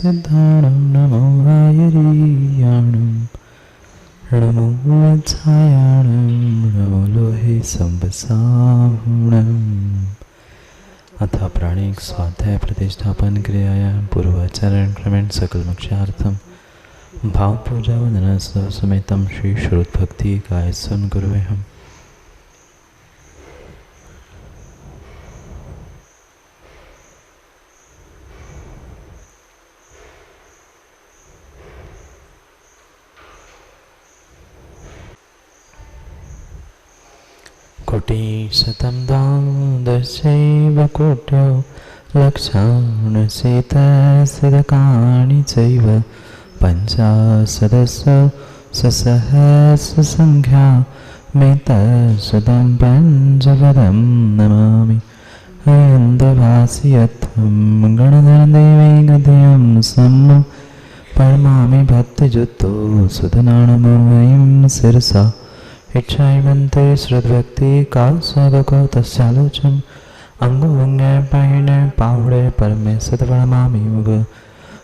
सिद्धाणं नमो वायरीयाणं नमो वत्सायाणं नमो लोहे संवसाहुणम्। अथ प्राणिक स्वाध्याय प्रतिष्ठापन क्रियायां पूर्वाचरण क्रमेण सकल मोक्षार्थम भाव पूजा वंदना समेतम श्री श्रुत भक्ति गाय सुन गुरुवे हम। कोटिशतं द्वादशैव कोट्यो लक्षाणुशतसिद्धकानि चैव पञ्चाशदसहस्रसंख्या मेतशतं पञ्चपदं नमामि। अयन्दभासि यत्त्वं गणधरदेवै गदयं सम्मो परमामि भक्तियुक्तो सुधनाणमोऽयं शिरसा इच्छामन्ते श्रुतभक्ति कालसाधको तस्यालोचन अंगुभंगे पाहिणे पावडे परमे सतप्रणमामि मुग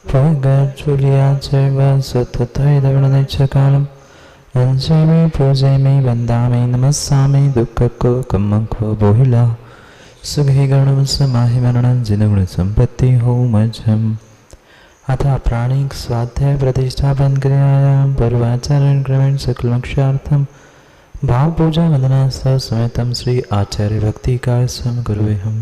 प्रगज्जुलिया चैव सुतथैदवणदैच्छकालम् अंजामि पूजयामि वन्दामि नमस्सामि दुःखको कम्मङ्खो बोहिला सुखी गणं समाहि मरणं जिनगुणसम्पत्ति होमजम्। अथ प्राणिक स्वाध्याय प्रतिष्ठापन क्रियायां पूर्वाचरण क्रमेण सकलमोक्षार्थम भाव पूजा वंदना समेतम श्री आचार्य भक्ति काय सम गुरुवे हम।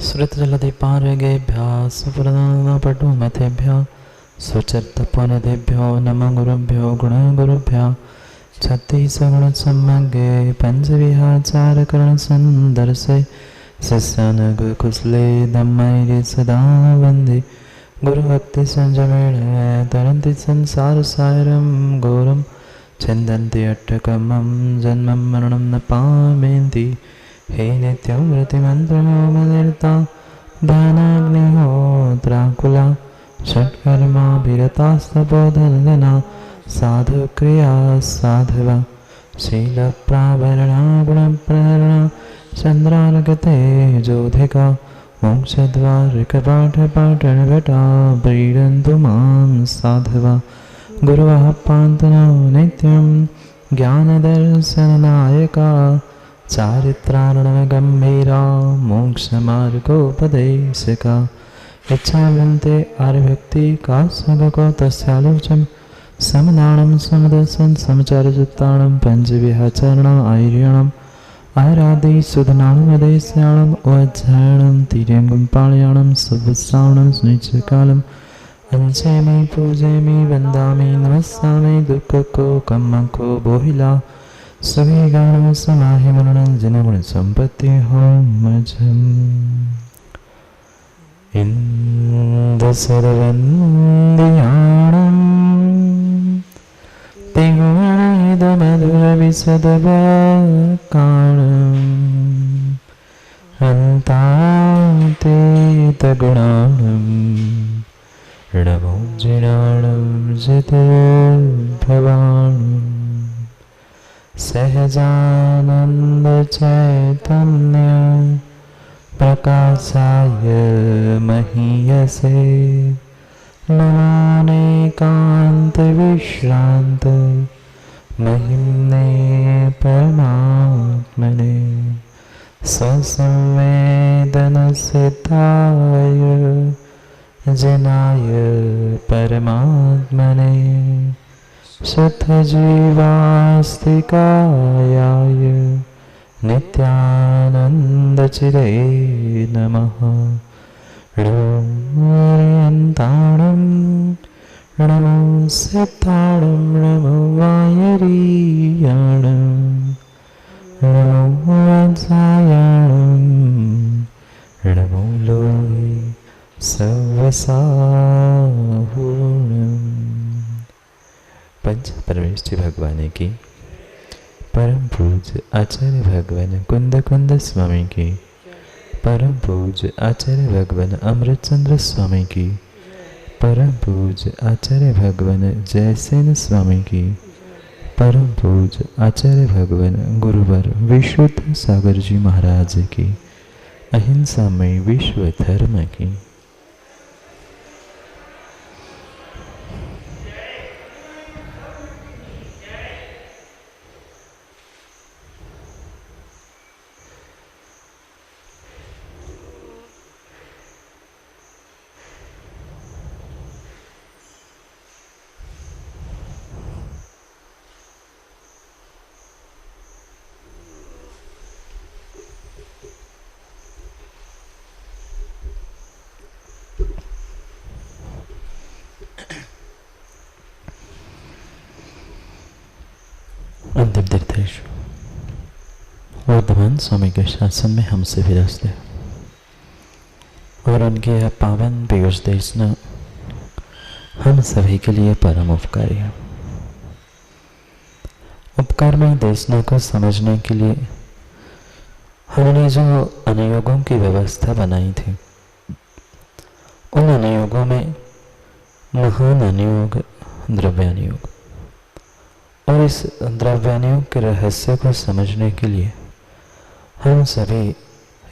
श्रुतजलधिपारगेभ्यः सुप्रदानपटुमतेभ्यः स्वचर्तपनदेभ्यो नमः गुरुभ्यो गुणगुरुभ्यः छत्तीसगुणसम्मग्गे पञ्चविहाचारकरणसन्दर्शे शिष्यानगकुशले धम्मैरे सदा वन्दे गुरुभक्तिसंयमेन तरन्ति संसारसागरं घोरं छिन्दन्ति अट्टकमं जन्मं मरणं न पामेन्ति। हे नित्यं वृत्तिमन्त्रमोमनिरता दानाग्निहोत्राकुला षट्कर्माभिरतास्तपोधनजना साधुक्रिया साधवा शीलप्राभरणा गुणप्रहरणा चन्द्रार्गते ज्योधिका मोक्षद्वारिकपाठपाठनभटा प्रीडन्तु मां साधवा गुरुवः पान्तनो नित्यं ज्ञानदर्शननायका चारित्रार्णवगम्भीरा मोक्षमार्गोपदेशिका इच्छावन्ते आर्यभक्ति कासगको तस्यालोचन समनाणं समदर्शन समचारयुक्ताणं पञ्चविहाचरणम् आर्याणम् आराधि सुधनाणमदेश्याणम् अवध्यायणं तिर्यङ्गं पाणयाणं सुवत्सावणं स्निचकालम् अंशेमि पूजयामि वन्दामि नमस्सामि दुःखको कम्मको बोहिला सभी गानों समाहि मननं जनगुण संपत्ति होमजम्। इन्दसर्वन्दियाणं तिगुणैदमधुरविशदवाकाणम् अन्तातीतगुणाणं ऋणभोजिनाणं जितभवाणम् सहजानंद चैतन्य प्रकाशाय महीयसे नमानेकांत विश्रांत महिम्ने परमात्मने स्वसंवेदन सिद्धाय जिनाय परमात्मने शुद्धजीवास्तिकायाय नित्यानन्दचिरे नमः। ॐ नमो सिद्धाणं नमो वायरीयाणं नमो वत्सायाणं सर्वसाहुणम्। पंच परमेष्टि भगवान की, परम पूज्य आचार्य भगवान कुंद कुंद स्वामी की, परम पूज्य आचार्य भगवान अमृतचंद्र स्वामी की, परम पूज्य आचार्य भगवान जयसेन स्वामी की, परम पूज्य आचार्य भगवान गुरुवर विशुद्ध सागर जी महाराज की, अहिंसामय विश्व धर्म की। अंतिम तीर्थेश वर्धमान स्वामी के शासन में हमसे विराजते और उनके यह पावन पीयूष देशना हम सभी के लिए परम उपकारी है। उपकारमय देशना को समझने के लिए हमने जो अनुयोगों की व्यवस्था बनाई थी, उन अनुयोगों में महान अनुयोग द्रव्यानुयोग, और इस द्रव्यानुयोग के रहस्य को समझने के लिए हम सभी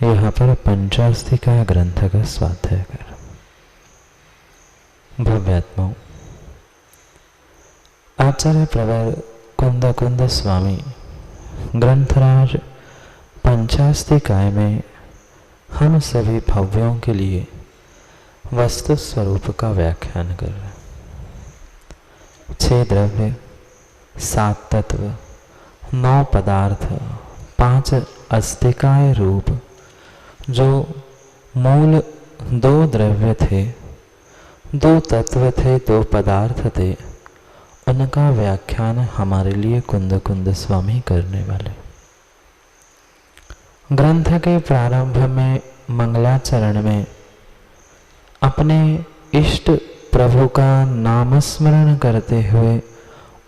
यहाँ पर पंचास्तिका ग्रंथ का स्वाध्याय कर। भव्यात्माओं, आचार्य प्रवर कुंद कुंद स्वामी ग्रंथराज पंचास्तिकाय में हम सभी भव्यों के लिए वस्तु स्वरूप का व्याख्यान कर रहे हैं। 6 द्रव्य, 7 तत्व, 9 पदार्थ, 5 अस्तिकाय रूप, जो मूल 2 द्रव्य थे, 2 तत्व थे, 2 पदार्थ थे, उनका व्याख्यान हमारे लिए कुंद कुंद स्वामी करने वाले। ग्रंथ के प्रारंभ में मंगलाचरण में अपने इष्ट प्रभु का नामस्मरण करते हुए,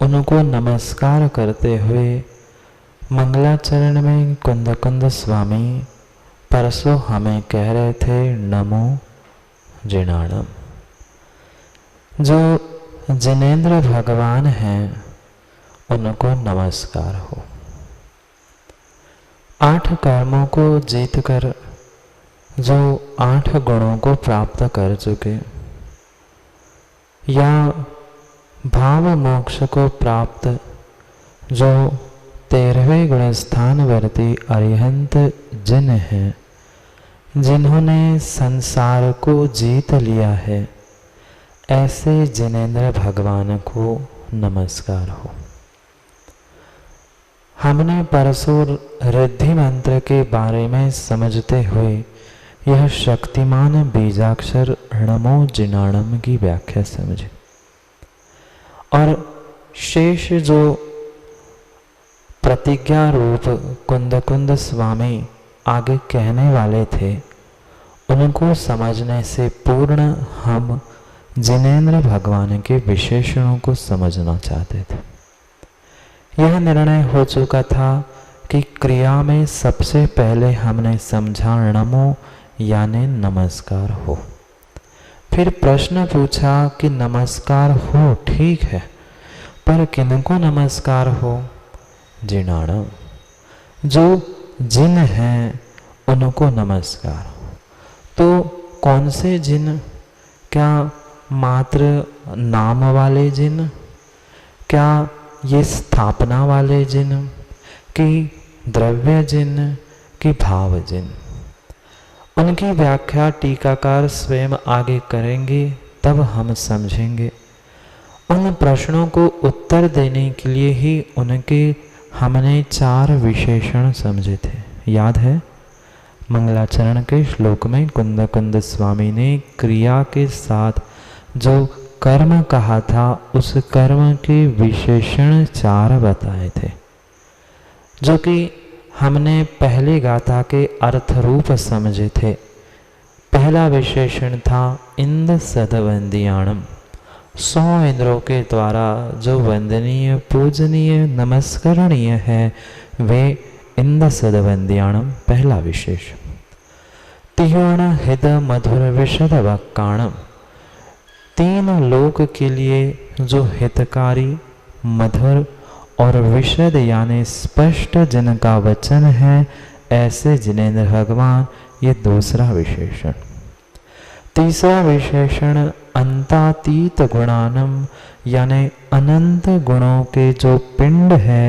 उनको नमस्कार करते हुए मंगलाचरण में कुंद कुंद स्वामी परसों हमें कह रहे थे नमो जिनाणम। जो जिनेंद्र भगवान हैं उनको नमस्कार हो। 8 कर्मों को जीतकर जो 8 गुणों को प्राप्त कर चुके, या भाव मोक्ष को प्राप्त जो 13वें गुण स्थानवर्ती अरिहंत जिन हैं, जिन्होंने संसार को जीत लिया है, ऐसे जिनेंद्र भगवान को नमस्कार हो। हमने परसों रिद्धि मंत्र के बारे में समझते हुए यह शक्तिमान बीजाक्षर नमो जिनाणम की व्याख्या समझी, और शेष जो प्रतिज्ञा रूप कुंद कुंद स्वामी आगे कहने वाले थे, उनको समझने से पूर्ण हम जिनेंद्र भगवान के विशेषणों को समझना चाहते थे। यह निर्णय हो चुका था कि क्रिया में सबसे पहले हमने समझा नमो यानी नमस्कार हो। फिर प्रश्न पूछा कि नमस्कार हो ठीक है, पर किनको नमस्कार हो? जिनाणम, जो जिन हैं उनको नमस्कार हो। तो कौन से जिन? क्या मात्र नाम वाले जिन? क्या ये स्थापना वाले जिन? कि द्रव्य जिन? कि भाव जिन? उनकी व्याख्या टीकाकार स्वयं आगे करेंगे, तब हम समझेंगे। उन प्रश्नों को उत्तर देने के लिए ही उनके हमने 4 विशेषण समझे थे, याद है? मंगलाचरण के श्लोक में कुंद कुंद स्वामी ने क्रिया के साथ जो कर्म कहा था, उस कर्म के विशेषण 4 बताए थे, जो कि हमने पहले गाथा के अर्थ रूप समझे थे। पहला विशेषण था इंद्र सदवंदियाणम। 100 इंद्रों के द्वारा जो वंदनीय, पूजनीय, नमस्करणीय है वे इंद्र सदवंदियाणम पहला विशेषण। तीर्ण हित मधुर विशद वक्काणम। 3 लोक के लिए जो हितकारी, मधुर और विशद यानी स्पष्ट जिनका वचन है, ऐसे जिनेंद्र भगवान, ये दूसरा विशेषण। तीसरा विशेषण अंतातीत गुणानम यानी अनंत गुणों के जो पिंड है,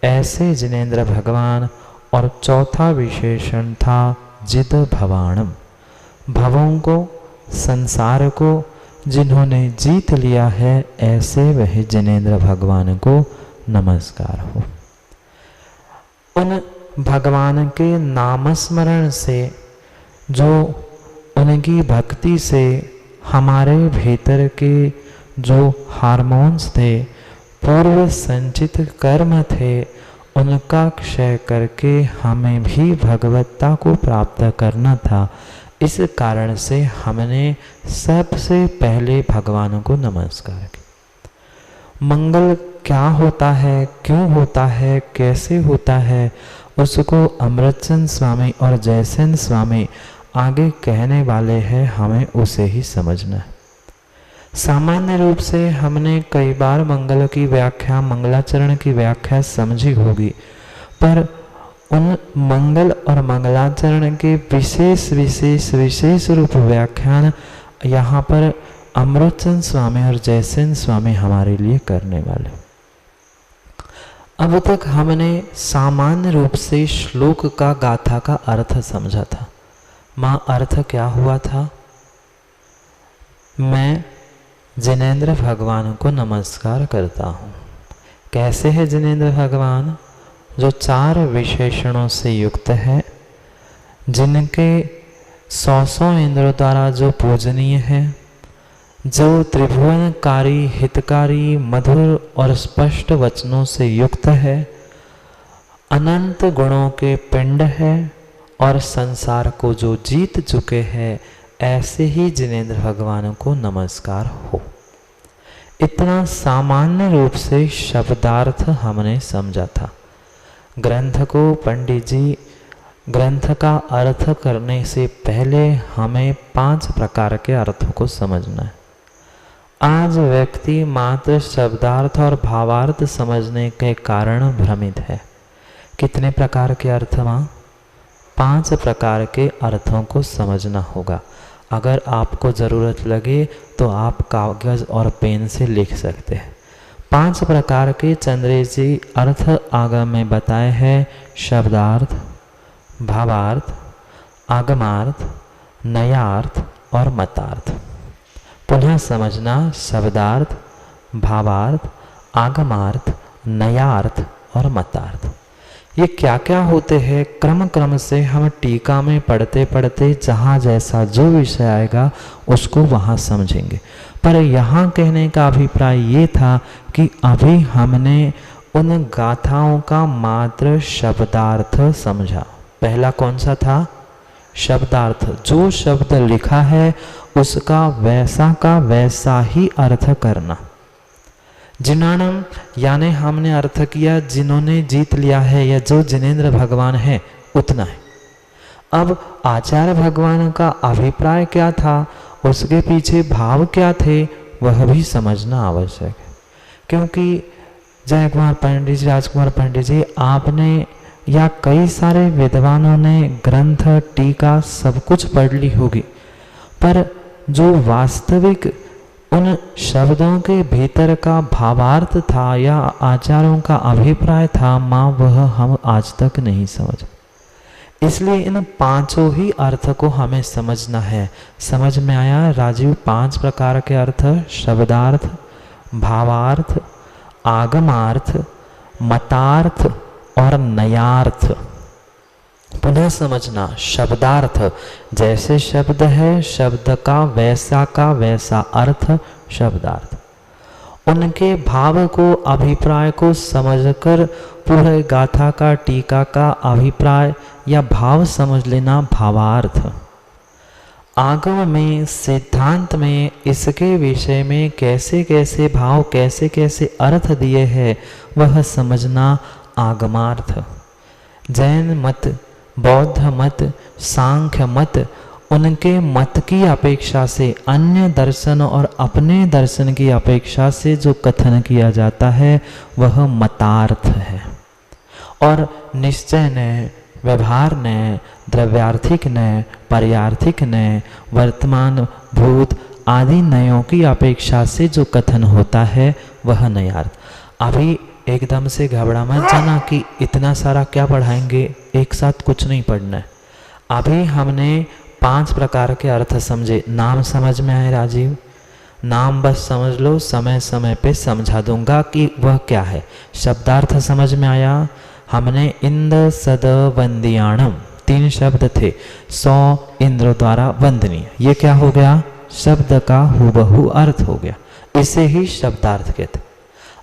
ऐसे जिनेंद्र भगवान। और चौथा विशेषण था जित भवाणम, भवों को, संसार को जिन्होंने जीत लिया है, ऐसे वह जिनेंद्र भगवान को नमस्कार हो। उन भगवान के नामस्मरण से, जो उनकी भक्ति से हमारे भीतर के जो हार्मोन्स थे, पूर्व संचित कर्म थे, उनका क्षय करके हमें भी भगवत्ता को प्राप्त करना था। इस कारण से हमने सबसे पहले भगवान को नमस्कार किया। मंगल क्या होता है, क्यों होता है, कैसे होता है, उसको अमृतचंद स्वामी और जयसेन स्वामी आगे कहने वाले हैं, हमें उसे ही समझना है। सामान्य रूप से हमने कई बार मंगल की व्याख्या, मंगलाचरण की व्याख्या समझी होगी, पर उन मंगल और मंगलाचरण के विशेष रूप व्याख्यान यहाँ पर अमृतचंद स्वामी और जयसेन स्वामी हमारे लिए करने वाले। अब तक हमने सामान्य रूप से श्लोक का, गाथा का अर्थ समझा था। माँ, अर्थ क्या हुआ था? मैं जिनेंद्र भगवान को नमस्कार करता हूँ। कैसे है जिनेंद्र भगवान? जो 4 विशेषणों से युक्त है, जिनके 100 इंद्रों द्वारा जो पूजनीय है, जो त्रिभुवनकारी, हितकारी, मधुर और स्पष्ट वचनों से युक्त है, अनंत गुणों के पिंड है और संसार को जो जीत चुके हैं, ऐसे ही जिनेंद्र भगवान को नमस्कार हो। इतना सामान्य रूप से शब्दार्थ हमने समझा था। ग्रंथ को पंडित जी, ग्रंथ का अर्थ करने से पहले हमें 5 प्रकार के अर्थों को समझना है। आज व्यक्ति मात्र शब्दार्थ और भावार्थ समझने के कारण भ्रमित है। कितने प्रकार के अर्थ? वहाँ 5 प्रकार के अर्थों को समझना होगा। अगर आपको ज़रूरत लगे तो आप कागज़ और पेन से लिख सकते हैं। 5 प्रकार के चंद्रेश जी अर्थ आगम में बताए हैं: शब्दार्थ, भावार्थ, आगमार्थ, नयार्थ और मतार्थ। पुनः समझना: शब्दार्थ, भावार्थ, आगमार्थ, नयार्थ और मतार्थ। ये क्या क्या होते हैं, क्रम से हम टीका में पढ़ते पढ़ते जहाँ जैसा जो विषय आएगा उसको वहाँ समझेंगे। पर यहाँ कहने का अभिप्राय ये था कि अभी हमने उन गाथाओं का मात्र शब्दार्थ समझा। पहला कौन सा था? शब्दार्थ। जो शब्द लिखा है उसका वैसा का वैसा ही अर्थ करना। जिनानम यानी हमने अर्थ किया जिन्होंने जीत लिया है, या जो जिनेंद्र भगवान है, उतना है। अब आचार्य भगवान का अभिप्राय क्या था, उसके पीछे भाव क्या थे, वह भी समझना आवश्यक है। क्योंकि जय कुमार पंडित जी, राजकुमार पंडित जी, आपने या कई सारे विद्वानों ने ग्रंथ, टीका सब कुछ पढ़ ली होगी, पर जो वास्तविक उन शब्दों के भीतर का भावार्थ था या आचार्यों का अभिप्राय था, माँ, वह हम आज तक नहीं समझ। इसलिए इन 5 ही अर्थ को हमें समझना है। समझ में आया राजीव? 5 प्रकार के अर्थ: शब्दार्थ, भावार्थ, आगमार्थ, मतार्थ और नयार्थ। पुनः समझना: शब्दार्थ, जैसे शब्द है शब्द का वैसा अर्थ शब्दार्थ। उनके भाव को, अभिप्राय को समझकर पूरे गाथा का, टीका का अभिप्राय या भाव समझ लेना भावार्थ। आगम में, सिद्धांत में इसके विषय में कैसे कैसे भाव, कैसे कैसे अर्थ दिए हैं, वह समझना आगमार्थ। जैन मत, बौद्ध मत, सांख्य मत, उनके मत की अपेक्षा से, अन्य दर्शन और अपने दर्शन की अपेक्षा से जो कथन किया जाता है वह मतार्थ है। और निश्चय ने, व्यवहार ने, द्रव्यार्थिक ने, पर्यार्थिक ने, वर्तमान, भूत आदि नयों की अपेक्षा से जो कथन होता है वह नयार्थ। अभी एकदम से घबरा मत जाना कि इतना सारा क्या पढ़ाएंगे, एक साथ कुछ नहीं पढ़ना है। अभी हमने 5 प्रकार के अर्थ समझे। नाम समझ में आए राजीव? नाम बस समझ लो, समय समय पे समझा दूंगा कि वह क्या है। शब्दार्थ समझ में आया? हमने इंद्र सद वंदियाणम, 3 शब्द थे, 100 इंद्र द्वारा वंदनीय। ये क्या हो गया? शब्द का हुबहू अर्थ हो गया। इसे ही शब्दार्थ कहते।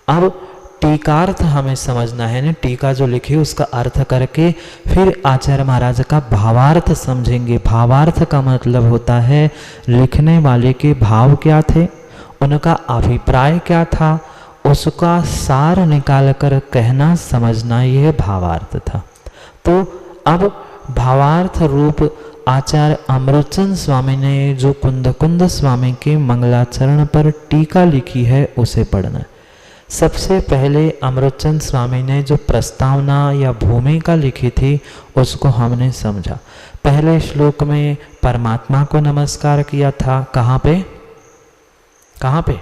अब टीकार्थ हमें समझना है ना, टीका जो लिखी उसका अर्थ करके फिर आचार्य महाराज का भावार्थ समझेंगे। भावार्थ का मतलब होता है लिखने वाले के भाव क्या थे, उनका अभिप्राय क्या था, उसका सार निकाल कर कहना समझना, यह भावार्थ था। तो अब भावार्थ रूप आचार्य अमृतचंद स्वामी ने जो कुंद स्वामी के मंगलाचरण पर टीका लिखी है उसे पढ़ना है। सबसे पहले अमृतचंद स्वामी ने जो प्रस्तावना या भूमिका लिखी थी उसको हमने समझा। पहले श्लोक में परमात्मा को नमस्कार किया था। कहाँ पे? कहाँ पे?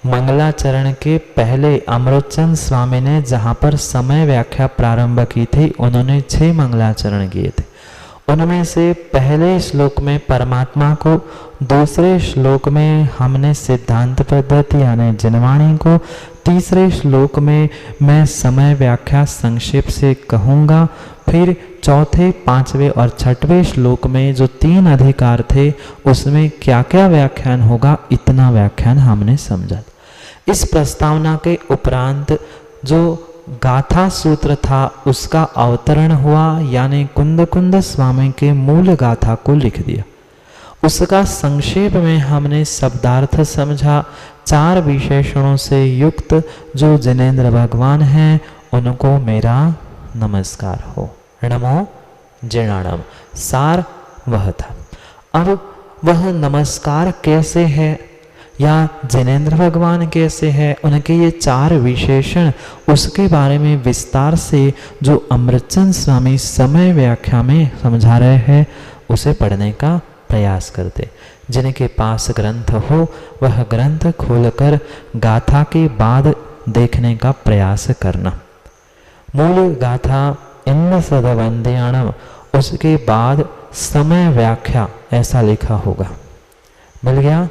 मंगलाचरण के पहले अमृतचंद स्वामी ने जहाँ पर समय व्याख्या प्रारंभ की थी, उन्होंने 6 मंगलाचरण किए थे। उनमें से पहले श्लोक में परमात्मा को, दूसरे श्लोक में हमने सिद्धांत पद्धति यानी जिनवाणी को, तीसरे श्लोक में मैं समय व्याख्या संक्षेप से कहूँगा, फिर चौथे, 5वें और 6वें श्लोक में जो 3 अधिकार थे उसमें क्या क्या व्याख्यान होगा, इतना व्याख्यान हमने समझा। इस प्रस्तावना के उपरांत जो गाथा सूत्र था उसका अवतरण हुआ, यानी कुंद स्वामी के मूल गाथा को लिख दिया। उसका संक्षेप में हमने शब्दार्थ समझा। 4 विशेषणों से युक्त जो जिनेंद्र भगवान हैं उनको मेरा नमस्कार हो, नमो जिनाणम, सार वह था। अब वह नमस्कार कैसे है या जिनेंद्र भगवान कैसे है, उनके ये 4 विशेषण, उसके बारे में विस्तार से जो अमृतचंद स्वामी समय व्याख्या में समझा रहे हैं उसे पढ़ने का प्रयास करते। जिनके पास ग्रंथ हो वह ग्रंथ खोलकर गाथा के बाद देखने का प्रयास करना। मूल गाथा इंद्र सदवंदयाणम, उसके बाद समय व्याख्या ऐसा लिखा होगा। मिल गया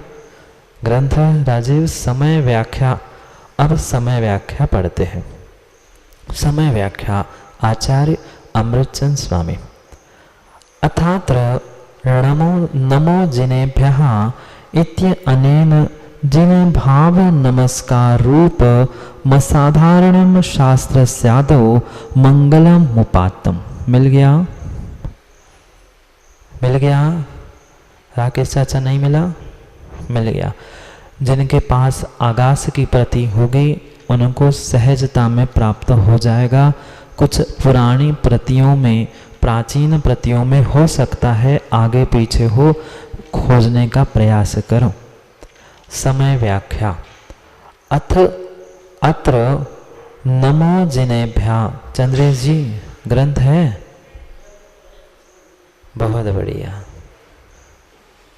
ग्रंथ राजीव? समय व्याख्या। अब समय व्याख्या पढ़ते हैं। समय व्याख्या आचार्य अमृतचंद स्वामी। अथात्र नमो जिनेभ्यः इत्यनेन जिन भाव नमस्कार रूप मसाधारणम शास्त्रस्यादौ मंगलम मुपात्तम। मिल गया? मिल गया? राकेश चाचा नहीं मिला? मिल गया। जिनके पास आगास की प्रति हो गई उनको सहजता में प्राप्त हो जाएगा। कुछ पुरानी प्रतियों में, प्राचीन प्रतियों में हो सकता है आगे पीछे हो, खोजने का प्रयास करो। समय व्याख्या। अत्र नमो जिनेभ्यः। चंद्रेश जी ग्रंथ है? बहुत बढ़िया,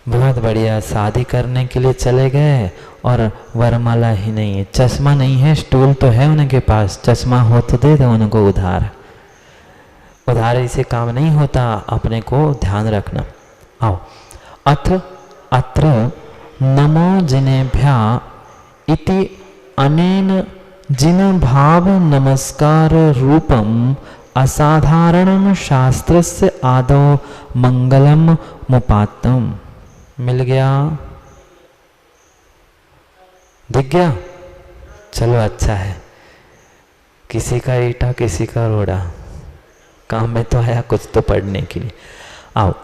बहुत बढ़िया। शादी करने के लिए चले गए और वरमाला ही नहीं है, चश्मा नहीं है, स्टूल तो है उनके पास, चश्मा हो तो दे दो उनको उधार। उधार से काम नहीं होता, अपने को ध्यान रखना। आओ, अत्र नमो जिनेभ्यः इति अनेन जिन भाव नमस्कार रूपम असाधारणम शास्त्रस्य आदौ मंगलम मुपात्तम। मिल गया? दिख गया? चलो अच्छा है। किसी का ईटा किसी का रोड़ा, काम में तो आया कुछ तो पढ़ने के लिए। आओ,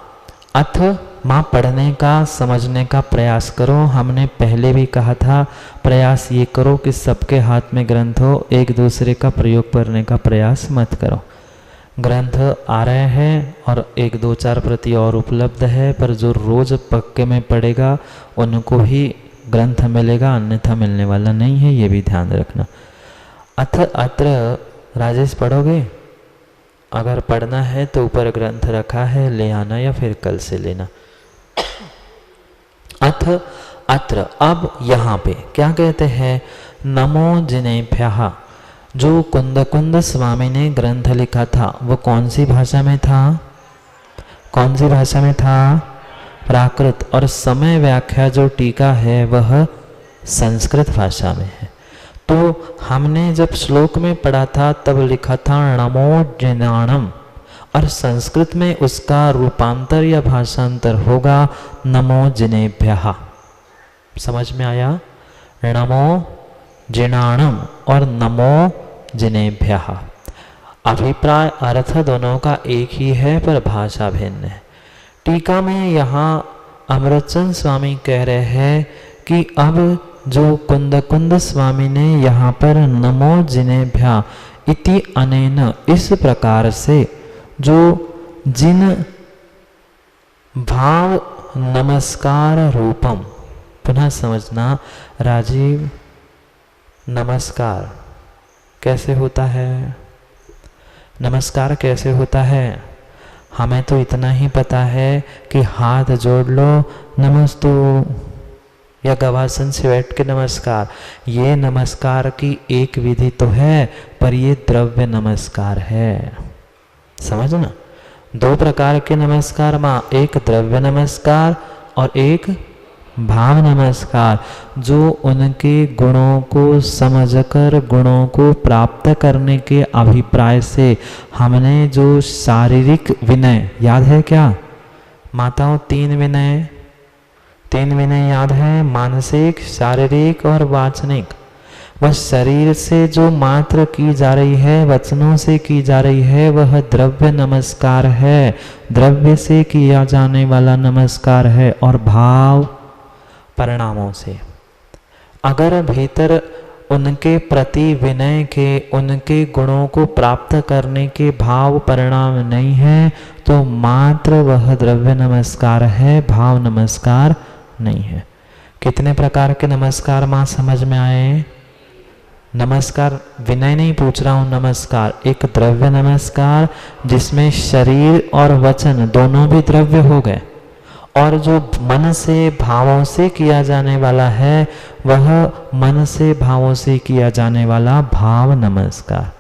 अथ माँ पढ़ने का समझने का प्रयास करो। हमने पहले भी कहा था प्रयास ये करो कि सबके हाथ में ग्रंथ हो, एक दूसरे का प्रयोग करने का प्रयास मत करो। ग्रंथ आ रहे हैं और 1-2-4 प्रति और उपलब्ध है, पर जो रोज पक्के में पढ़ेगा उनको भी ग्रंथ मिलेगा, अन्यथा मिलने वाला नहीं है, ये भी ध्यान रखना। अथ अत्र राजेश पढ़ोगे? अगर पढ़ना है तो ऊपर ग्रंथ रखा है, ले आना या फिर कल से लेना। अथ अत्र, अब यहाँ पे क्या कहते हैं? नमो जिनेभ्यः। जो कुंद स्वामी ने ग्रंथ लिखा था वो कौन सी भाषा में था? कौन सी भाषा में था? प्राकृत। और समय व्याख्या जो टीका है वह संस्कृत भाषा में है। तो हमने जब श्लोक में पढ़ा था तब लिखा था नमो जिनाणम, और संस्कृत में उसका रूपांतर या भाषांतर होगा नमो जिनेभ्यः। समझ में आया? नमो जिनाणम और नमो जिनेभ्यः। अभिप्राय अर्थ दोनों का एक ही है पर भाषा भिन्न है। टीका में यहाँ अमृतचंद स्वामी कह रहे हैं कि अब जो कुंद स्वामी ने यहाँ पर नमो जिनेभ्यः इति अनेन, इस प्रकार से जो जिन भाव नमस्कार रूपम, पुनः समझना राजीव, नमस्कार कैसे होता है? नमस्कार कैसे होता है? हमें तो इतना ही पता है कि हाथ जोड़ लो नमस्तु, या गवासन से बैठ के नमस्कार। ये नमस्कार की एक विधि तो है, पर ये द्रव्य नमस्कार है। समझना, 2 प्रकार के नमस्कार माँ, एक द्रव्य नमस्कार और एक भाव नमस्कार। जो उनके गुणों को समझकर गुणों को प्राप्त करने के अभिप्राय से हमने जो शारीरिक विनय, याद है क्या माताओं? 3 विनय याद है? मानसिक, शारीरिक और वाचनिक। वह शरीर से जो मात्र की जा रही है, वचनों से की जा रही है, वह द्रव्य नमस्कार है, द्रव्य से किया जाने वाला नमस्कार है। और भाव परिणामों से, अगर भीतर उनके प्रति विनय के, उनके गुणों को प्राप्त करने के भाव परिणाम नहीं है तो मात्र वह द्रव्य नमस्कार है, भाव नमस्कार नहीं है। कितने प्रकार के नमस्कार माँ समझ में आए? नमस्कार विनय नहीं पूछ रहा हूं, नमस्कार एक द्रव्य नमस्कार जिसमें शरीर और वचन दोनों भी द्रव्य हो गए, और जो मन से भावों से किया जाने वाला है वह मन से भावों से किया जाने वाला भाव नमस्कार।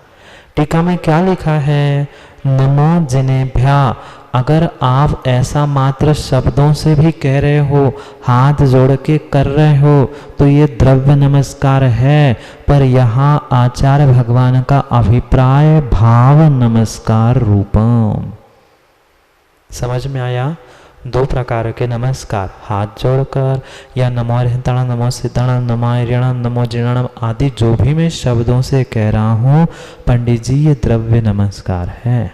टीका में क्या लिखा है? नमो जिनेभ्यः। अगर आप ऐसा मात्र शब्दों से भी कह रहे हो, हाथ जोड़ के कर रहे हो, तो ये द्रव्य नमस्कार है, पर यहाँ आचार्य भगवान का अभिप्राय भाव नमस्कार रूपम। समझ में आया? 2 प्रकार के नमस्कार, हाथ जोड़कर या नमो हरिहंताणम, नमो सिद्धाणम, नमो आर्यणम, नमो जिनाणम आदि जो भी मैं शब्दों से कह रहा हूँ पंडित जी, ये द्रव्य नमस्कार है।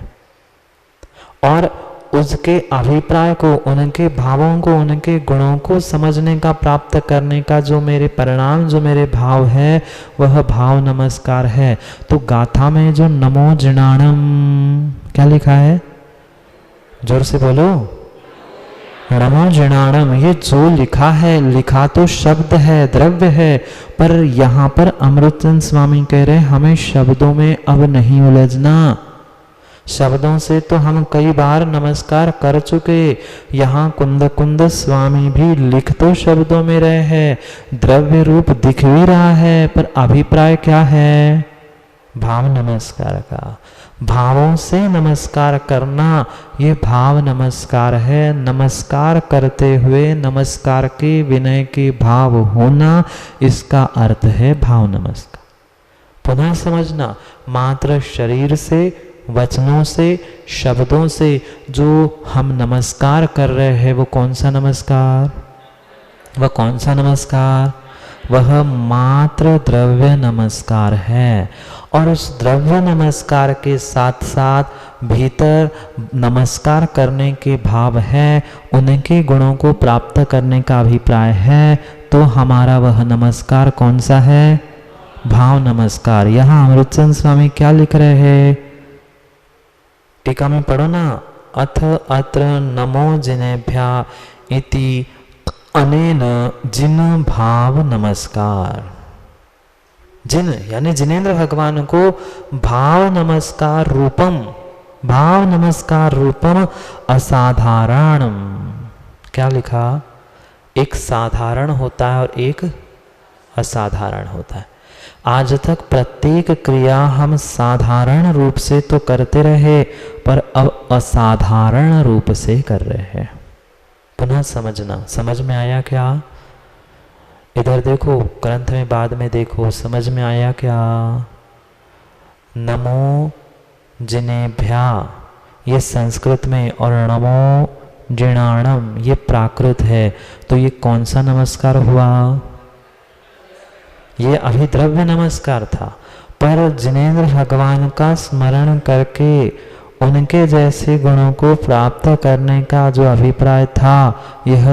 और उसके अभिप्राय को, उनके भावों को, उनके गुणों को समझने का, प्राप्त करने का जो मेरे परिणाम, जो मेरे भाव है, वह भाव नमस्कार है। तो गाथा में जो नमो जिनाणम क्या लिखा है? जोर से बोलो, नमो जिनाणम। ये जो लिखा है, लिखा तो शब्द है, द्रव्य है, पर यहाँ पर अमृतचंद स्वामी कह रहे हैं हमें शब्दों में अब नहीं उलझना। शब्दों से तो हम कई बार नमस्कार कर चुके, यहाँ कुंद स्वामी भी लिख तो शब्दों में रहे हैं, द्रव्य रूप दिख भी रहा है, पर अभिप्राय क्या है? भाव नमस्कार का। भावों से नमस्कार करना ये भाव नमस्कार है। नमस्कार करते हुए नमस्कार के विनय के भाव होना, इसका अर्थ है भाव नमस्कार। पुनः समझना, मात्र शरीर से, वचनों से, शब्दों से जो हम नमस्कार कर रहे हैं वो कौन सा नमस्कार? वह कौन सा नमस्कार? वह मात्र द्रव्य नमस्कार है। और उस द्रव्य नमस्कार के साथ साथ भीतर नमस्कार करने के भाव है, उनके गुणों को प्राप्त करने का अभिप्राय है। तो हमारा वह नमस्कार कौन सा है? भाव नमस्कार। यहाँ अमृतचंद स्वामी क्या लिख रहे हैं? टीका में पढ़ो ना, अथ अत्र नमो जिनेभ्या इति अनेन जिन भाव नमस्कार। जिन यानी जिनेन्द्र भगवान को भाव नमस्कार रूपम असाधारणम। क्या लिखा? एक साधारण होता है और एक असाधारण होता है। आज तक प्रत्येक क्रिया हम साधारण रूप से तो करते रहे, पर अब असाधारण रूप से कर रहे हैं। पुनः समझना, समझ में आया क्या? इधर देखो, ग्रंथ में बाद में देखो, समझ में आया क्या? नमो जिनेभ्या ये संस्कृत में, और नमो जिणाणम ये प्राकृत है। तो ये कौन सा नमस्कार हुआ? ये अभी द्रव्य नमस्कार था, पर जिनेन्द्र भगवान का स्मरण करके उनके जैसे गुणों को प्राप्त करने का जो अभिप्राय था, यह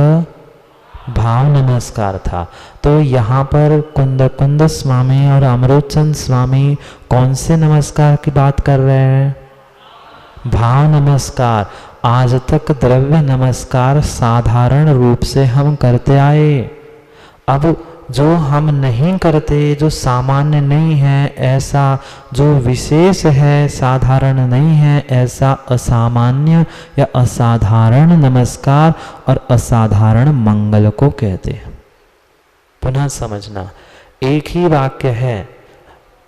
भाव नमस्कार था। तो यहाँ पर कुंद स्वामी और अमृतचंद स्वामी कौन से नमस्कार की बात कर रहे हैं? भाव नमस्कार। आज तक द्रव्य नमस्कार साधारण रूप से हम करते आए। अब जो हम नहीं करते, जो सामान्य नहीं है ऐसा, जो विशेष है साधारण नहीं है ऐसा, असामान्य या असाधारण नमस्कार और असाधारण मंगल को कहते हैं। पुनः समझना, एक ही वाक्य है।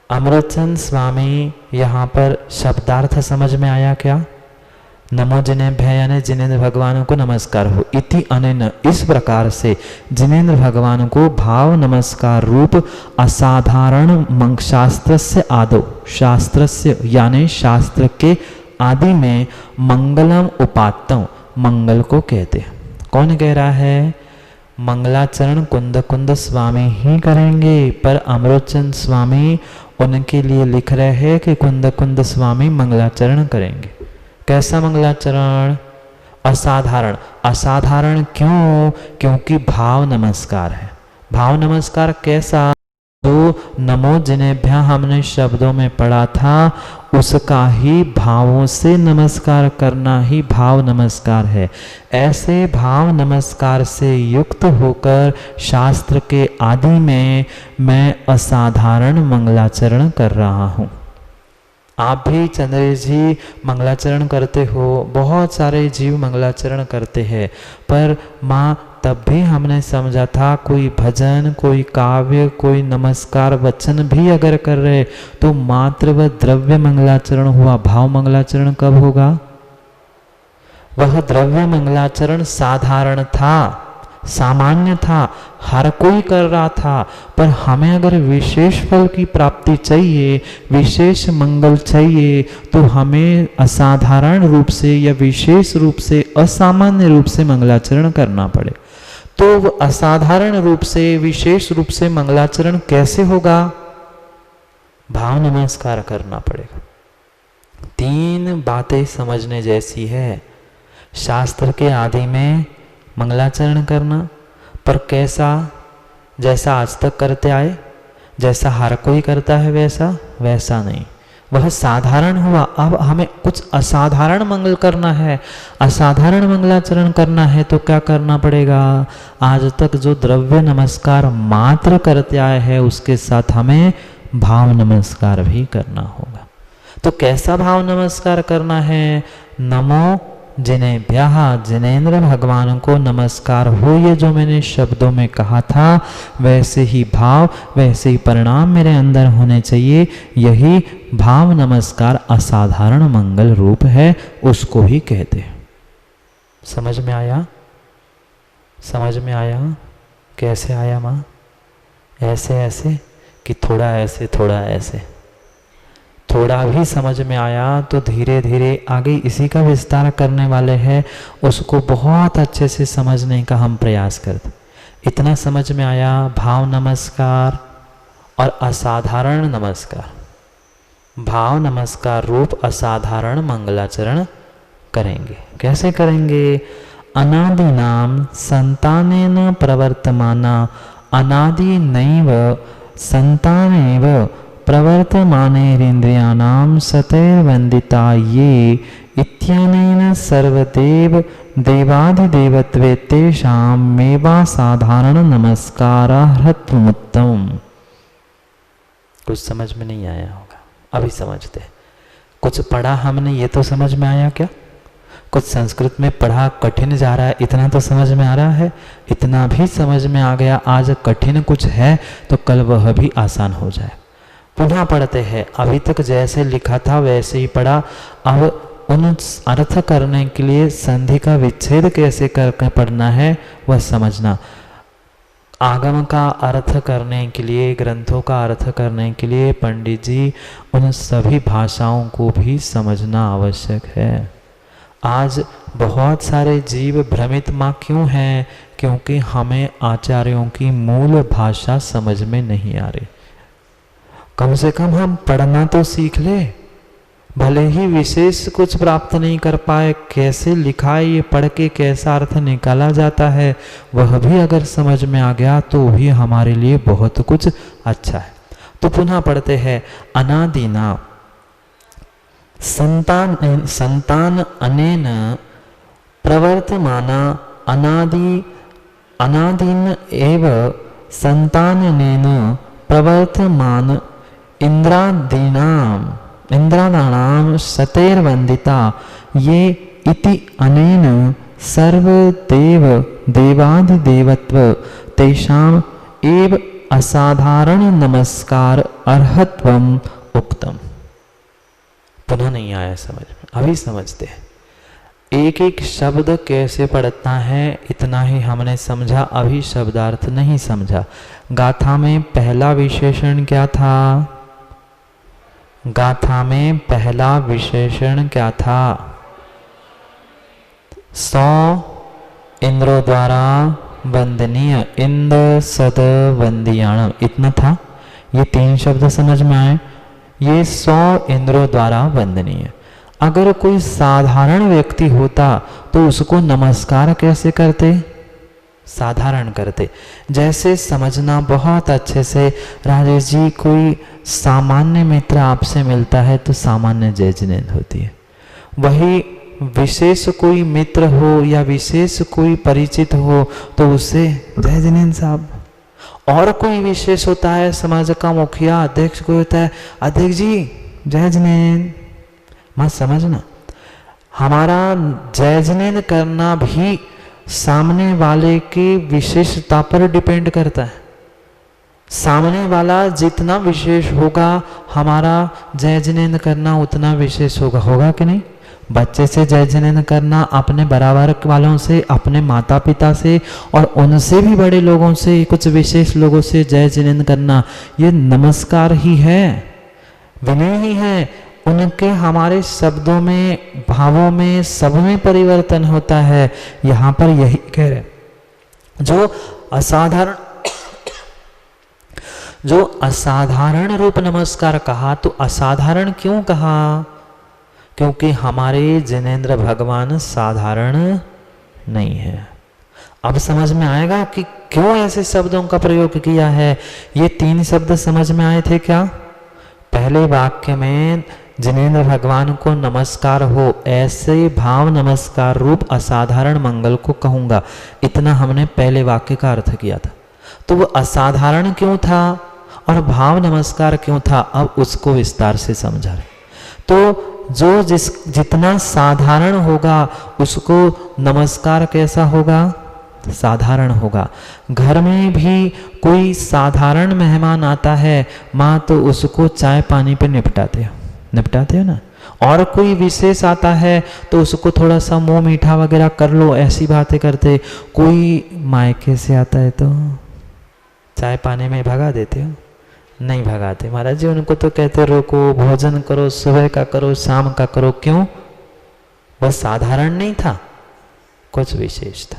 अमृतचंद स्वामी यहाँ पर शब्दार्थ समझ में आया क्या? नमो जिनेभ्य यानी जिनेन्द्र भगवान को नमस्कार हो। इति अनेन इस प्रकार से जिनेन्द्र भगवान को भाव नमस्कार रूप असाधारण शास्त्रस्य आदौ, शास्त्रस्य यानी शास्त्र के आदि में मंगलम उपात्तम, मंगल को कहते हैं। कौन कह रहा है? मंगलाचरण कुंद स्वामी ही करेंगे, पर अमृतचंद स्वामी उनके लिए लिख रहे हैं कि कुंद स्वामी मंगलाचरण करेंगे। कैसा मंगलाचरण? असाधारण। असाधारण क्यों? क्योंकि भाव नमस्कार है। भाव नमस्कार कैसा? जो नमो जिनेभ्या हमने शब्दों में पढ़ा था, उसका ही भावों से नमस्कार करना ही भाव नमस्कार है। ऐसे भाव नमस्कार से युक्त होकर शास्त्र के आदि में मैं असाधारण मंगलाचरण कर रहा हूँ। आप भी चंद्रेश जी मंगलाचरण करते हो, बहुत सारे जीव मंगलाचरण करते हैं, पर माँ तब भी हमने समझा था कोई भजन, कोई काव्य, कोई नमस्कार वचन भी अगर कर रहे तो मात्र वह द्रव्य मंगलाचरण हुआ। भाव मंगलाचरण कब होगा? वह द्रव्य मंगलाचरण साधारण था, सामान्य था, हर कोई कर रहा था, पर हमें अगर विशेष फल की प्राप्ति चाहिए, विशेष मंगल चाहिए, तो हमें असाधारण रूप से या विशेष रूप से, असामान्य रूप से मंगलाचरण करना पड़े। तो असाधारण रूप से, विशेष रूप से मंगलाचरण कैसे होगा? भाव नमस्कार करना पड़ेगा। तीन बातें समझने जैसी है। शास्त्र के आदि में मंगलाचरण करना, पर कैसा? जैसा आज तक करते आए, जैसा हर कोई करता है वैसा नहीं, वह साधारण हुआ। अब हमें कुछ असाधारण मंगल करना है, असाधारण मंगलाचरण करना है, तो क्या करना पड़ेगा? आज तक जो द्रव्य नमस्कार मात्र करते आए हैं उसके साथ हमें भाव नमस्कार भी करना होगा। तो कैसा भाव नमस्कार करना है? नमो जिनेभ्यः, जिनेन्द्र भगवान को नमस्कार हो। ये जो मैंने शब्दों में कहा था वैसे ही भाव, वैसे ही परिणाम मेरे अंदर होने चाहिए। यही भाव नमस्कार असाधारण मंगल रूप है, उसको ही कहते हैं। समझ में आया? समझ में आया? कैसे आया माँ? ऐसे ऐसे कि थोड़ा ऐसे थोड़ा ऐसे? थोड़ा भी समझ में आया तो धीरे धीरे आगे इसी का विस्तार करने वाले हैं, उसको बहुत अच्छे से समझने का हम प्रयास करते। इतना समझ में आया। भाव नमस्कार और असाधारण नमस्कार, भाव नमस्कार रूप असाधारण मंगलाचरण करेंगे। कैसे करेंगे? अनादिनाम संतानेन प्रवर्तमाना अनादि नैव संतानेव प्रवर्तमानेरिन्द्रियाणां सतैर्वन्दिता ये इत्यनेन सर्वदेव देवादिदेवत्वे तेषां मेवा साधारण नमस्कारार्हत्वमुत्तमम्। कुछ समझ में नहीं आया होगा, अभी समझते। कुछ पढ़ा हमने, ये तो समझ में आया क्या? कुछ संस्कृत में पढ़ा, कठिन जा रहा है, इतना तो समझ में आ रहा है। इतना भी समझ में आ गया, आज कठिन कुछ है तो कल वह भी आसान हो जाए। पुनः पढ़ते हैं। अभी तक जैसे लिखा था वैसे ही पढ़ा। अब उन अर्थ करने के लिए संधि का विच्छेद कैसे करके पढ़ना है वह समझना। आगम का अर्थ करने के लिए, ग्रंथों का अर्थ करने के लिए पंडित जी उन सभी भाषाओं को भी समझना आवश्यक है। आज बहुत सारे जीव भ्रमित माँ क्यों हैं? क्योंकि हमें आचार्यों की मूल भाषा समझ में नहीं आ रही। कम से कम हम पढ़ना तो सीख ले, भले ही विशेष कुछ प्राप्त नहीं कर पाए, कैसे लिखा है ये पढ़ के कैसा अर्थ निकाला जाता है वह भी अगर समझ में आ गया तो भी हमारे लिए बहुत कुछ अच्छा है। तो पुनः पढ़ते हैं। अनादिना संतान अनेन प्रवर्तमाना अनादिन एव संतानेन प्रवर्तमान इंद्राणां सतैर्वन्दिता ये इति अनेन सर्वदेव देवादिदेवत्व तेषाम् एव असाधारण नमस्कार अर्हत्वम् उक्तम। पुनः नहीं आया समझ में, अभी समझते हैं। एक एक शब्द कैसे पढ़ता है इतना ही हमने समझा, अभी शब्दार्थ नहीं समझा। गाथा में पहला विशेषण क्या था? गाथा में पहला विशेषण क्या था? 100 इंद्रों द्वारा वंदनीय, इंद्र सद वंदियाण, इतना था। ये 3 शब्द समझ में आए। ये 100 इंद्रों द्वारा वंदनीय। अगर कोई साधारण व्यक्ति होता तो उसको नमस्कार कैसे करते? साधारण करते। जैसे समझना बहुत अच्छे से, राजेश जी कोई सामान्य मित्र आपसे मिलता है तो सामान्य जय जिनेन्द्र होती है। वही विशेष कोई मित्र हो या विशेष कोई परिचित हो तो उससे जय जिनेन्द्र साहब। और कोई विशेष होता है, समाज का मुखिया अध्यक्ष कोई होता है, अध्यक्ष जी जय जिनेन्द्र। मत समझना, हमारा जय जिनेन्द्र करना भी सामने वाले की विशेषता पर डिपेंड करता है। सामने वाला जितना विशेष होगा हमारा जय जिनेन्द्र करना उतना विशेष होगा। होगा कि नहीं? बच्चे से जय जिनेन्द्र करना, अपने बराबर वालों से, अपने माता पिता से और उनसे भी बड़े लोगों से, कुछ विशेष लोगों से जय जिनेन्द्र करना, ये नमस्कार ही है, विनय ही है। उनके हमारे शब्दों में, भावों में, सब में परिवर्तन होता है। यहाँ पर यही कह रहे, जो असाधारण रूप नमस्कार कहा, तो असाधारण क्यों कहा? क्योंकि हमारे जिनेन्द्र भगवान साधारण नहीं है। अब समझ में आएगा कि क्यों ऐसे शब्दों का प्रयोग किया है। ये 3 शब्द समझ में आए थे क्या? पहले वाक्य में जिनेन्द्र भगवान को नमस्कार हो, ऐसे भाव नमस्कार रूप असाधारण मंगल को कहूंगा, इतना हमने पहले वाक्य का अर्थ किया था। तो वो असाधारण क्यों था और भाव नमस्कार क्यों था, अब उसको विस्तार से समझा रहे। तो जो जितना साधारण होगा उसको नमस्कार कैसा होगा? साधारण होगा। घर में भी कोई साधारण मेहमान आता है, माँ तो उसको चाय पानी पे निपटाते हो ना। और कोई विशेष आता है तो उसको थोड़ा सा मुंह मीठा वगैरह कर लो, ऐसी बातें करते। कोई मायके से आता है तो चाय पानी में भगा देते हो? नहीं भगाते महाराज जी, उनको तो कहते रोको, भोजन करो, सुबह का करो, शाम का करो। क्यों? वह साधारण नहीं था, कुछ विशेष था।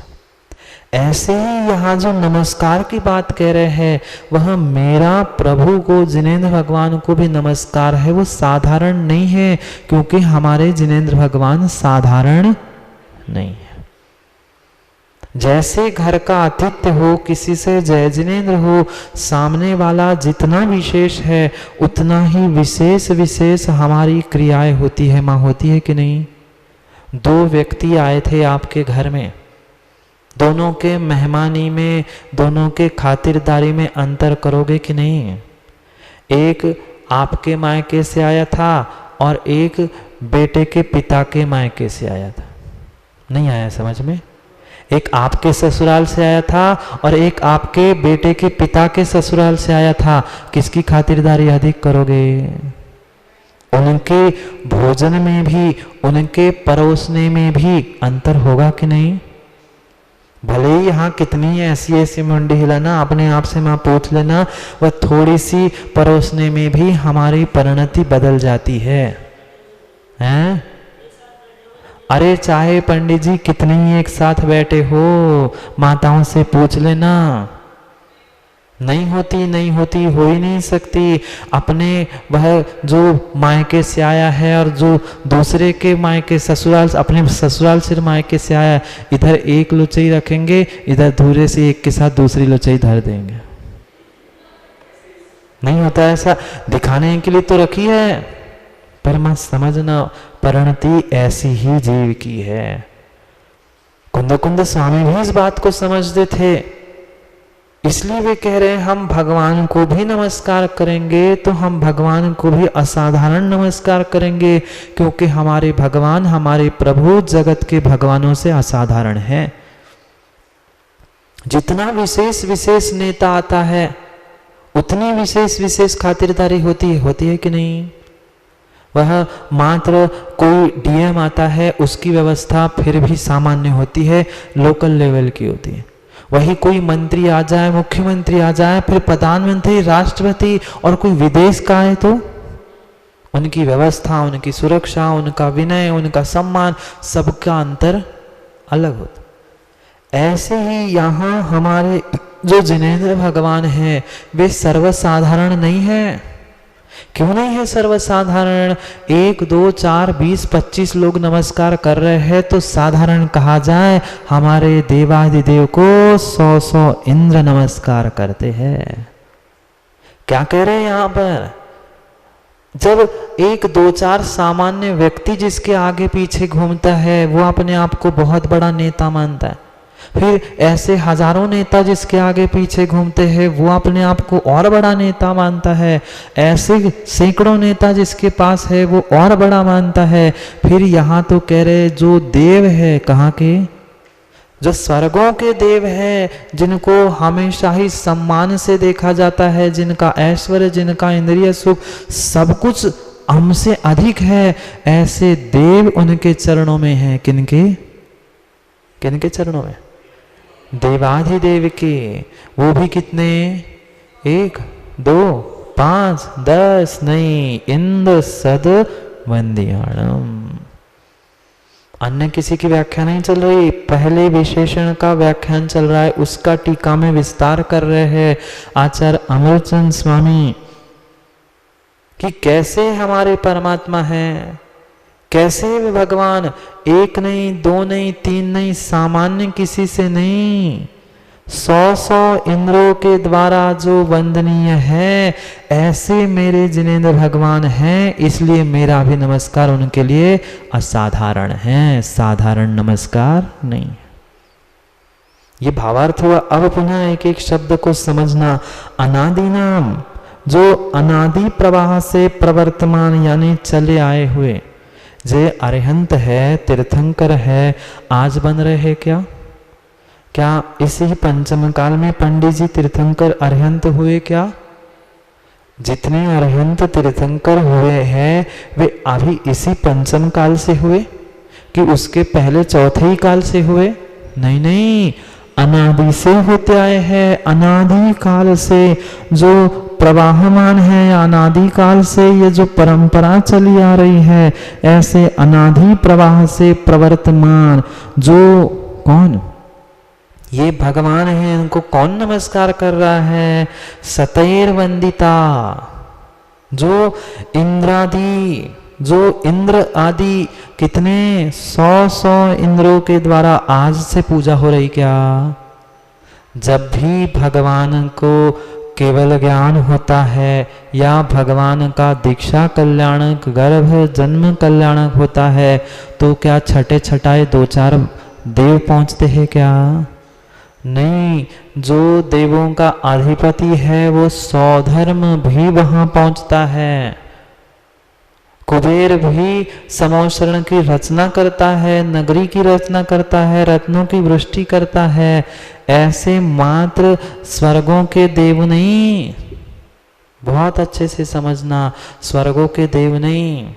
ऐसे ही यहाँ जो नमस्कार की बात कह रहे हैं, वह मेरा प्रभु को, जिनेंद्र भगवान को भी नमस्कार है, वो साधारण नहीं है, क्योंकि हमारे जिनेंद्र भगवान साधारण नहीं है। जैसे घर का आतिथ्य हो, किसी से जय जिनेंद्र हो, सामने वाला जितना विशेष है उतना ही विशेष विशेष हमारी क्रियाएं होती है। माँ होती है कि नहीं? दो व्यक्ति आए थे आपके घर में, दोनों के मेहमानी में, दोनों के खातिरदारी में अंतर करोगे कि नहीं? एक आपके मायके से आया था और एक बेटे के पिता के मायके से आया था। नहीं आया समझ में? एक आपके ससुराल से आया था और एक आपके बेटे के पिता के ससुराल से आया था। किसकी खातिरदारी अधिक करोगे? उनके भोजन में भी, उनके परोसने में भी अंतर होगा कि नहीं? भले ही यहाँ कितनी ऐसी ऐसी मुंडी हिलाना, अपने आप से माँ पूछ लेना, वह थोड़ी सी परोसने में भी हमारी परिणति बदल जाती है, हैं? अरे चाहे पंडित जी कितने ही एक साथ बैठे हो, माताओं से पूछ लेना, नहीं होती, नहीं होती, हो ही नहीं सकती। अपने वह जो मायके से आया है और जो दूसरे के मायके ससुराल, अपने ससुराल से मायके से आया, इधर एक लुचई रखेंगे, इधर दूसरे से एक के साथ दूसरी लुचई धर देंगे। नहीं होता ऐसा, दिखाने के लिए तो रखी है, पर मत समझना परिणति ऐसी ही जीव की है। कुंद कुंद स्वामी भी इस बात को समझते थे, इसलिए वे कह रहे हैं हम भगवान को भी नमस्कार करेंगे तो हम भगवान को भी असाधारण नमस्कार करेंगे, क्योंकि हमारे भगवान, हमारे प्रभु जगत के भगवानों से असाधारण है। जितना विशेष विशेष नेता आता है उतनी विशेष विशेष खातिरदारी होती है कि नहीं? वह मात्र कोई डीएम आता है, उसकी व्यवस्था फिर भी सामान्य होती है, लोकल लेवल की होती है। वही कोई मंत्री आ जाए, मुख्यमंत्री आ जाए, फिर प्रधानमंत्री, राष्ट्रपति और कोई विदेश का है तो उनकी व्यवस्था, उनकी सुरक्षा, उनका विनय, उनका सम्मान, सबका अंतर अलग होता। ऐसे ही यहाँ हमारे जो जिनेंद्र भगवान हैं वे सर्वसाधारण नहीं है। क्यों नहीं है सर्वसाधारण? 1 2 4 20 25 लोग नमस्कार कर रहे हैं तो साधारण कहा जाए, हमारे देवाधिदेव को 100 इंद्र नमस्कार करते हैं। क्या कह रहे हैं यहां पर? जब 1 2 4 सामान्य व्यक्ति जिसके आगे पीछे घूमता है वो अपने आप को बहुत बड़ा नेता मानता है, फिर ऐसे हजारों नेता जिसके आगे पीछे घूमते हैं वो अपने आप को और बड़ा नेता मानता है, ऐसे सैकड़ों नेता जिसके पास है वो और बड़ा मानता है। फिर यहाँ तो कह रहे जो देव है, कहाँ के? जो स्वर्गों के देव है, जिनको हमेशा ही सम्मान से देखा जाता है, जिनका ऐश्वर्य, जिनका इंद्रिय सुख सब कुछ हमसे अधिक है, ऐसे देव उनके चरणों में है। किनके? किनके चरणों में? देवाधिदेव के। वो भी कितने? 1 2 5 10 नहीं, इंद्र सद वंदियाणम। अन्य किसी की व्याख्या नहीं चल रही, पहले विशेषण का व्याख्यान चल रहा है, उसका टीका में विस्तार कर रहे हैं आचार्य अमरचंद स्वामी कि कैसे हमारे परमात्मा हैं, कैसे वे भगवान, 1 नहीं, 2 नहीं, 3 नहीं, सामान्य किसी से नहीं, 100 इंद्रों के द्वारा जो वंदनीय है, ऐसे मेरे जिनेंद्र भगवान हैं। इसलिए मेरा भी नमस्कार उनके लिए असाधारण है, साधारण नमस्कार नहीं। ये भावार्थ हुआ। अब पुनः एक एक शब्द को समझना। अनादि नाम, जो अनादि प्रवाह से प्रवर्तमान यानी चले आए हुए, जे अरिहंत है, तीर्थंकर है, आज बन रहे हैं क्या? क्या इसी पंचम काल में पंडित जी तीर्थंकर अरिहंत हुए क्या? जितने अरिहंत तीर्थंकर हुए हैं वे अभी इसी पंचम काल से हुए कि उसके पहले चौथे ही काल से हुए? नहीं नहीं, अनादि से होते आए हैं। अनादि काल से जो प्रवाहमान है, अनादि काल से ये जो परंपरा चली आ रही है, ऐसे अनादि प्रवाह से प्रवर्तमान जो कौन? ये भगवान है, इनको कौन नमस्कार कर रहा है? सतैर वंदिता, जो इंद्र आदि कितने 100 इंद्रों के द्वारा आज से पूजा हो रही। क्या जब भी भगवान को केवल ज्ञान होता है या भगवान का दीक्षा कल्याणक, गर्भ जन्म कल्याणक होता है, तो क्या छठे छठाए 2-4 देव पहुंचते हैं क्या? नहीं, जो देवों का अधिपति है वो सौधर्म भी वहां पहुंचता है। कुबेर भी समोशरण की रचना करता है, नगरी की रचना करता है, रत्नों की वृष्टि करता है। ऐसे मात्र स्वर्गों के देव नहीं, बहुत अच्छे से समझना, स्वर्गों के देव नहीं।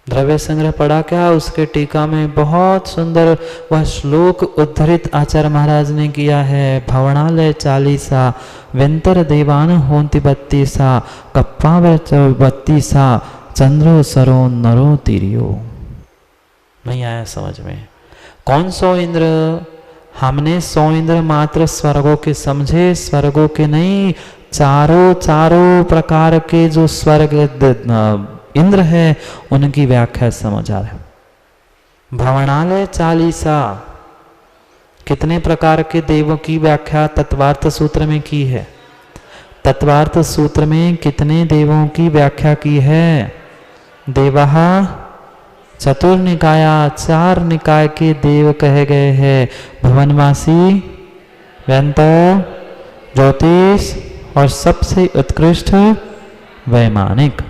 द्रव्य संग्रह पढ़ा क्या? उसके टीका में बहुत सुंदर वह श्लोक उद्धृत आचार्य महाराज ने किया है। भवनालय 40 विंतर देवान होंति 32 कप्पावर 32 चंद्रो सरो नरो तिरियो। नहीं आया समझ में? कौन 100 इंद्र? हमने 100 इंद्र मात्र स्वर्गों के समझे, स्वर्गों के नहीं। चारों प्रकार के जो स्वर्ग इंद्र है उनकी व्याख्या समझ आ रहा है। भवनालय 40 कितने प्रकार के देवों की व्याख्या तत्वार्थ सूत्र में की है? तत्वार्थ सूत्र में कितने देवों की व्याख्या की है? देवः चतुर्निकाया, 4 निकाय के देव कहे गए हैं। भवनवासी, व्यंतर, ज्योतिष और सबसे उत्कृष्ट वैमानिक।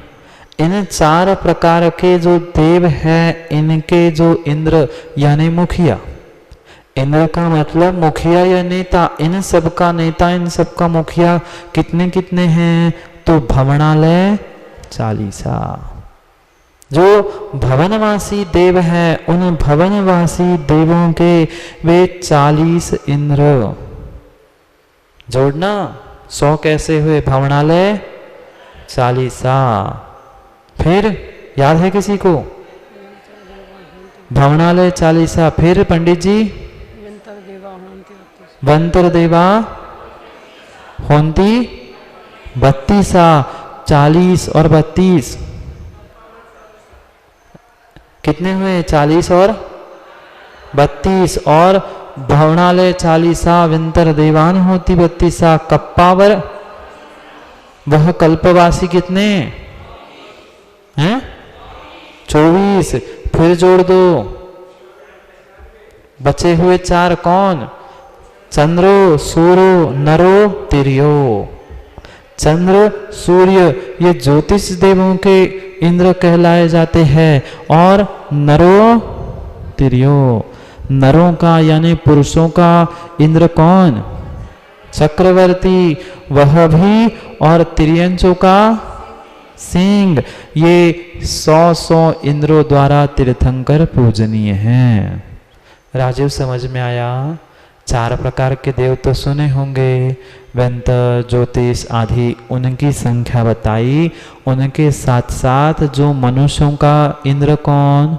इन 4 प्रकार के जो देव हैं, इनके जो इंद्र यानी मुखिया, इंद्र का मतलब मुखिया या नेता, इन सबका नेता, इन सबका मुखिया कितने कितने हैं? तो भवनालय 40। जो भवनवासी देव हैं, उन भवनवासी देवों के वे 40 इंद्र। जोड़ना 100 कैसे हुए? भवनालय 40। फिर याद है किसी को? भवनालय 40। फिर पंडित जी वंतर देवा होंती 32। 40 और 32 कितने हुए? 40 और 32। और भवनालय 40 विंतर देवान होती 32। कप्पावर वह कल्पवासी कितने हैं? 24। फिर जोड़ दो, बचे हुए 4 कौन? चंद्रो सूर्यो नरो तिरियो। चंद्र सूर्य ये ज्योतिष देवों के इंद्र कहलाए जाते हैं। और नरो तिरियो, नरों का यानी पुरुषों का इंद्र कौन? चक्रवर्ती, वह भी। और तिर्यंचों का सिंह। ये 100 इंद्रों द्वारा तीर्थंकर पूजनीय हैं। राजीव समझ में आया? 4 प्रकार के देव तो सुने होंगे, व्यंतर, ज्योतिष आदि, उनकी संख्या बताई। उनके साथ साथ जो मनुष्यों का इंद्र कौन?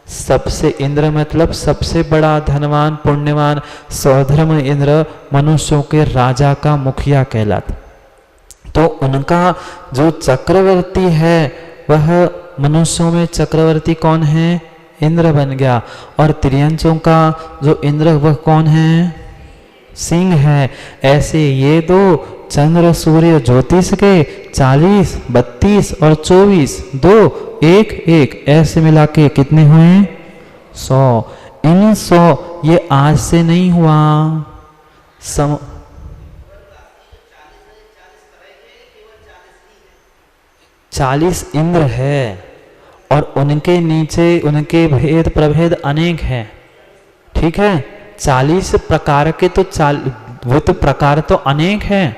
सबसे इंद्र मतलब सबसे बड़ा धनवान पुण्यवान सौधर्म इंद्र मनुष्यों के राजा का मुखिया कहलाता। तो उनका जो चक्रवर्ती है वह मनुष्यों में चक्रवर्ती कौन है? इंद्र बन गया। और तिर्यंचों का जो इंद्र वह कौन है? सिंह है। ऐसे ये 2 चंद्र सूर्य ज्योतिष के 40, 32 और 24, 2, 1, 1 ऐसे मिला के कितने हुए? 100। इन 100 ये आज से नहीं हुआ। 40 इंद्र है और उनके नीचे उनके भेद प्रभेद अनेक हैं। ठीक है, 40 प्रकार के तो वो तो प्रकार तो अनेक हैं,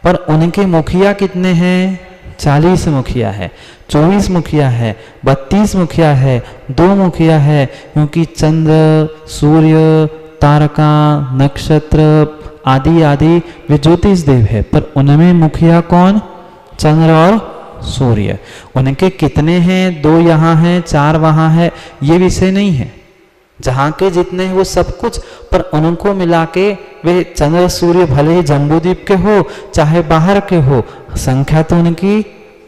पर उनके मुखिया कितने हैं? 40 मुखिया है, 24 मुखिया है, 32 मुखिया है, 2 मुखिया है। क्योंकि चंद्र, सूर्य, तारका, नक्षत्र आदि आदि वे ज्योतिष देव है, पर उनमें मुखिया कौन? चंद्र और सूर्य। उनके कितने हैं? 2 यहाँ हैं, 4 वहाँ है, ये विषय नहीं है। जहाँ के जितने हैं वो सब कुछ, पर उनको मिला के वे चंद्र सूर्य भले ही जम्बूद्वीप के हो चाहे बाहर के हो, संख्या तो उनकी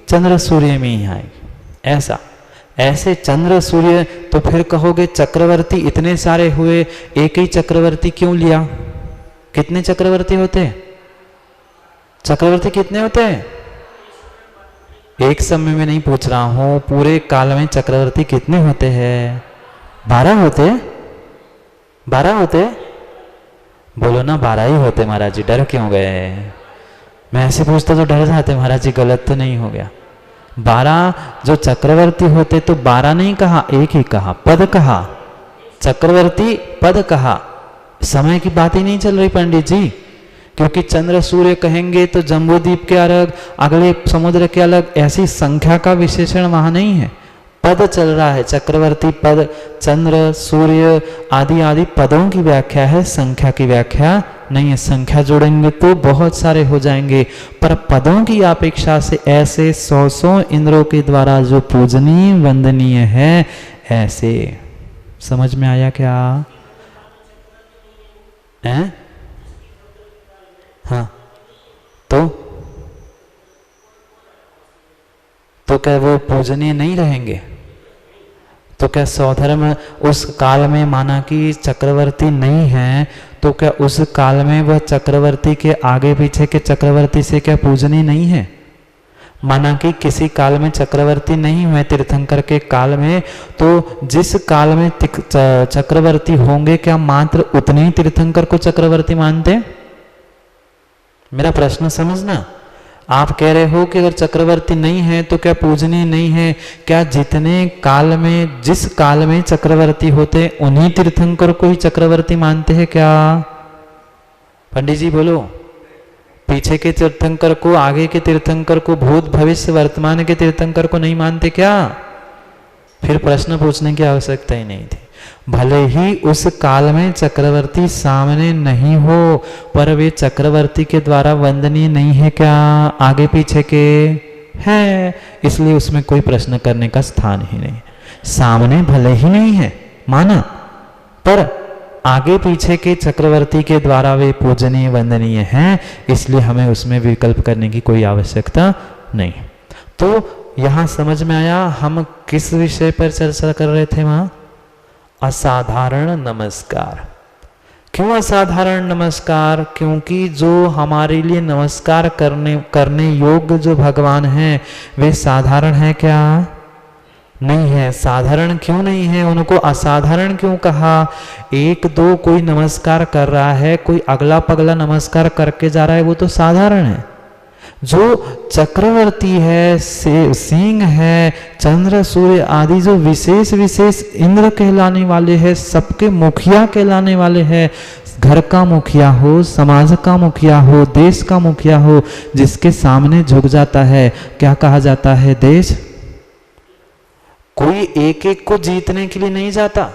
चंद्र सूर्य में ही आएगी। ऐसे चंद्र सूर्य, तो फिर कहोगे चक्रवर्ती इतने सारे हुए, एक ही चक्रवर्ती क्यों लिया? कितने चक्रवर्ती होते हैं? चक्रवर्ती कितने होते हैं? एक समय में नहीं पूछ रहा हूं, पूरे काल में चक्रवर्ती कितने होते हैं? 12 होते? 12 होते? बोलो ना 12 ही होते महाराज जी, डर क्यों गए? मैं ऐसे पूछता तो डर जाते महाराज जी, गलत तो नहीं हो गया? 12 जो चक्रवर्ती होते, तो 12 नहीं कहा, एक ही कहा, पद कहा, चक्रवर्ती पद कहा। समय की बात ही नहीं चल रही पंडित जी, क्योंकि चंद्र सूर्य कहेंगे तो जम्बूद्वीप के अलग, अगले समुद्र के अलग, ऐसी संख्या का विशेषण वहां नहीं है, पद चल रहा है। चक्रवर्ती पद, चंद्र सूर्य आदि आदि पदों की व्याख्या है, संख्या की व्याख्या नहीं है। संख्या जोड़ेंगे तो बहुत सारे हो जाएंगे, पर पदों की अपेक्षा से ऐसे 100 इंद्रों के द्वारा जो पूजनीय वंदनीय है, ऐसे। समझ में आया क्या? हैं? हाँ, तो क्या वो पूजनीय नहीं रहेंगे? तो क्या सौधर्म उस काल में माना कि चक्रवर्ती नहीं है, तो क्या उस काल में वह चक्रवर्ती के आगे पीछे के चक्रवर्ती से क्या पूजनीय नहीं है? माना कि किसी काल में चक्रवर्ती नहीं हुए तीर्थंकर के काल में, तो जिस काल में चक्रवर्ती होंगे, क्या मात्र उतने ही तीर्थंकर को चक्रवर्ती मानते? मेरा प्रश्न समझना। आप कह रहे हो कि अगर चक्रवर्ती नहीं है तो क्या पूजनीय नहीं है? क्या जितने काल में, जिस काल में चक्रवर्ती होते, उन्हीं तीर्थंकर को ही चक्रवर्ती मानते हैं क्या? पंडित जी बोलो। पीछे के तीर्थंकर को, आगे के तीर्थंकर को, भूत भविष्य वर्तमान के तीर्थंकर को नहीं मानते क्या? फिर प्रश्न पूछने की आवश्यकता ही नहीं थी। भले ही उस काल में चक्रवर्ती सामने नहीं हो, पर वे चक्रवर्ती के द्वारा वंदनीय नहीं है क्या? आगे पीछे के हैं, इसलिए उसमें कोई प्रश्न करने का स्थान ही नहीं। सामने भले ही नहीं है माना, पर आगे पीछे के चक्रवर्ती के द्वारा वे पूजनीय वंदनीय हैं, इसलिए हमें उसमें विकल्प करने की कोई आवश्यकता नहीं। तो यहां समझ में आया हम किस विषय पर चर्चा कर रहे थे वहां? असाधारण नमस्कार। क्यों असाधारण नमस्कार? क्योंकि जो हमारे लिए नमस्कार करने योग्य जो भगवान हैं, वे साधारण है क्या? नहीं है। साधारण क्यों नहीं है? उनको असाधारण क्यों कहा? एक दो कोई नमस्कार कर रहा है, कोई अगला पगला नमस्कार करके जा रहा है, वो तो साधारण है। जो चक्रवर्ती है, सिंह है, चंद्र सूर्य आदि जो विशेष विशेष इंद्र कहलाने वाले हैं, सबके मुखिया कहलाने वाले हैं, घर का मुखिया हो, समाज का मुखिया हो, देश का मुखिया हो, जिसके सामने झुक जाता है, क्या कहा जाता है? देश। कोई एक एक को जीतने के लिए नहीं जाता।